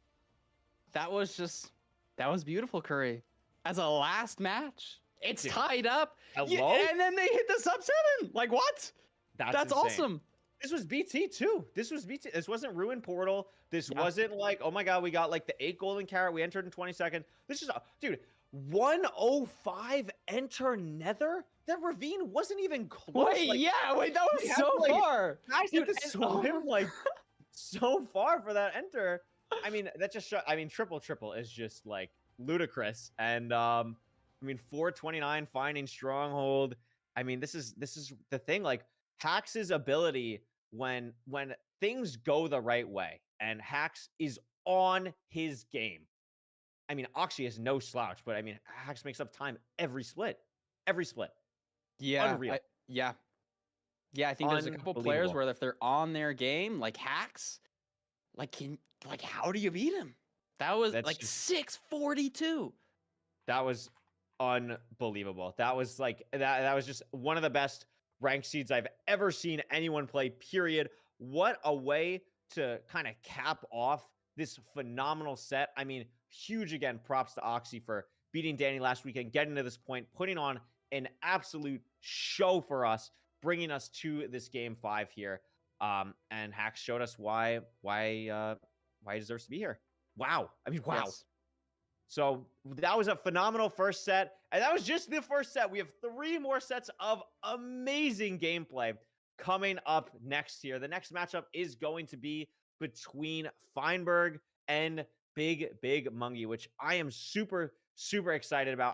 That was beautiful, Curry. As a last match, it's Dude. tied up. Hello? And then they hit the sub 7. Like, what? That's awesome. This was BT too. This was BT. This wasn't Ruin Portal. This wasn't like, oh my God, we got like the 8 golden carrot. We entered in 22nd. This is, dude, 105 enter Nether? That ravine wasn't even close. Wait, like, that was so far. Guys had to swim like so far for that enter. I mean, that just I mean, triple is just like ludicrous. And I mean, 429 finding stronghold. I mean, this is the thing. Like Hacks' ability when things go the right way and Hacks is on his game. I mean, Oxy is no slouch, but I mean, Hacks makes up time every split. Yeah. Unreal. I think there's a couple players where if they're on their game, like Hacks, how do you beat him? That was like 642. That was unbelievable. That was like that was just one of the best ranked seeds I've ever seen anyone play, period. What a way to kind of cap off this phenomenal set. I mean, huge again, props to Oxy for beating Danny last weekend, getting to this point, putting on an absolute show for us, bringing us to this game 5 here. And Hacks showed us why he deserves to be here. Wow. I mean, wow. Yes. So that was a phenomenal first set. And that was just the first set. We have 3 more sets of amazing gameplay coming up next here. The next matchup is going to be between Feinberg and Big Mungie, which I am super, super excited about.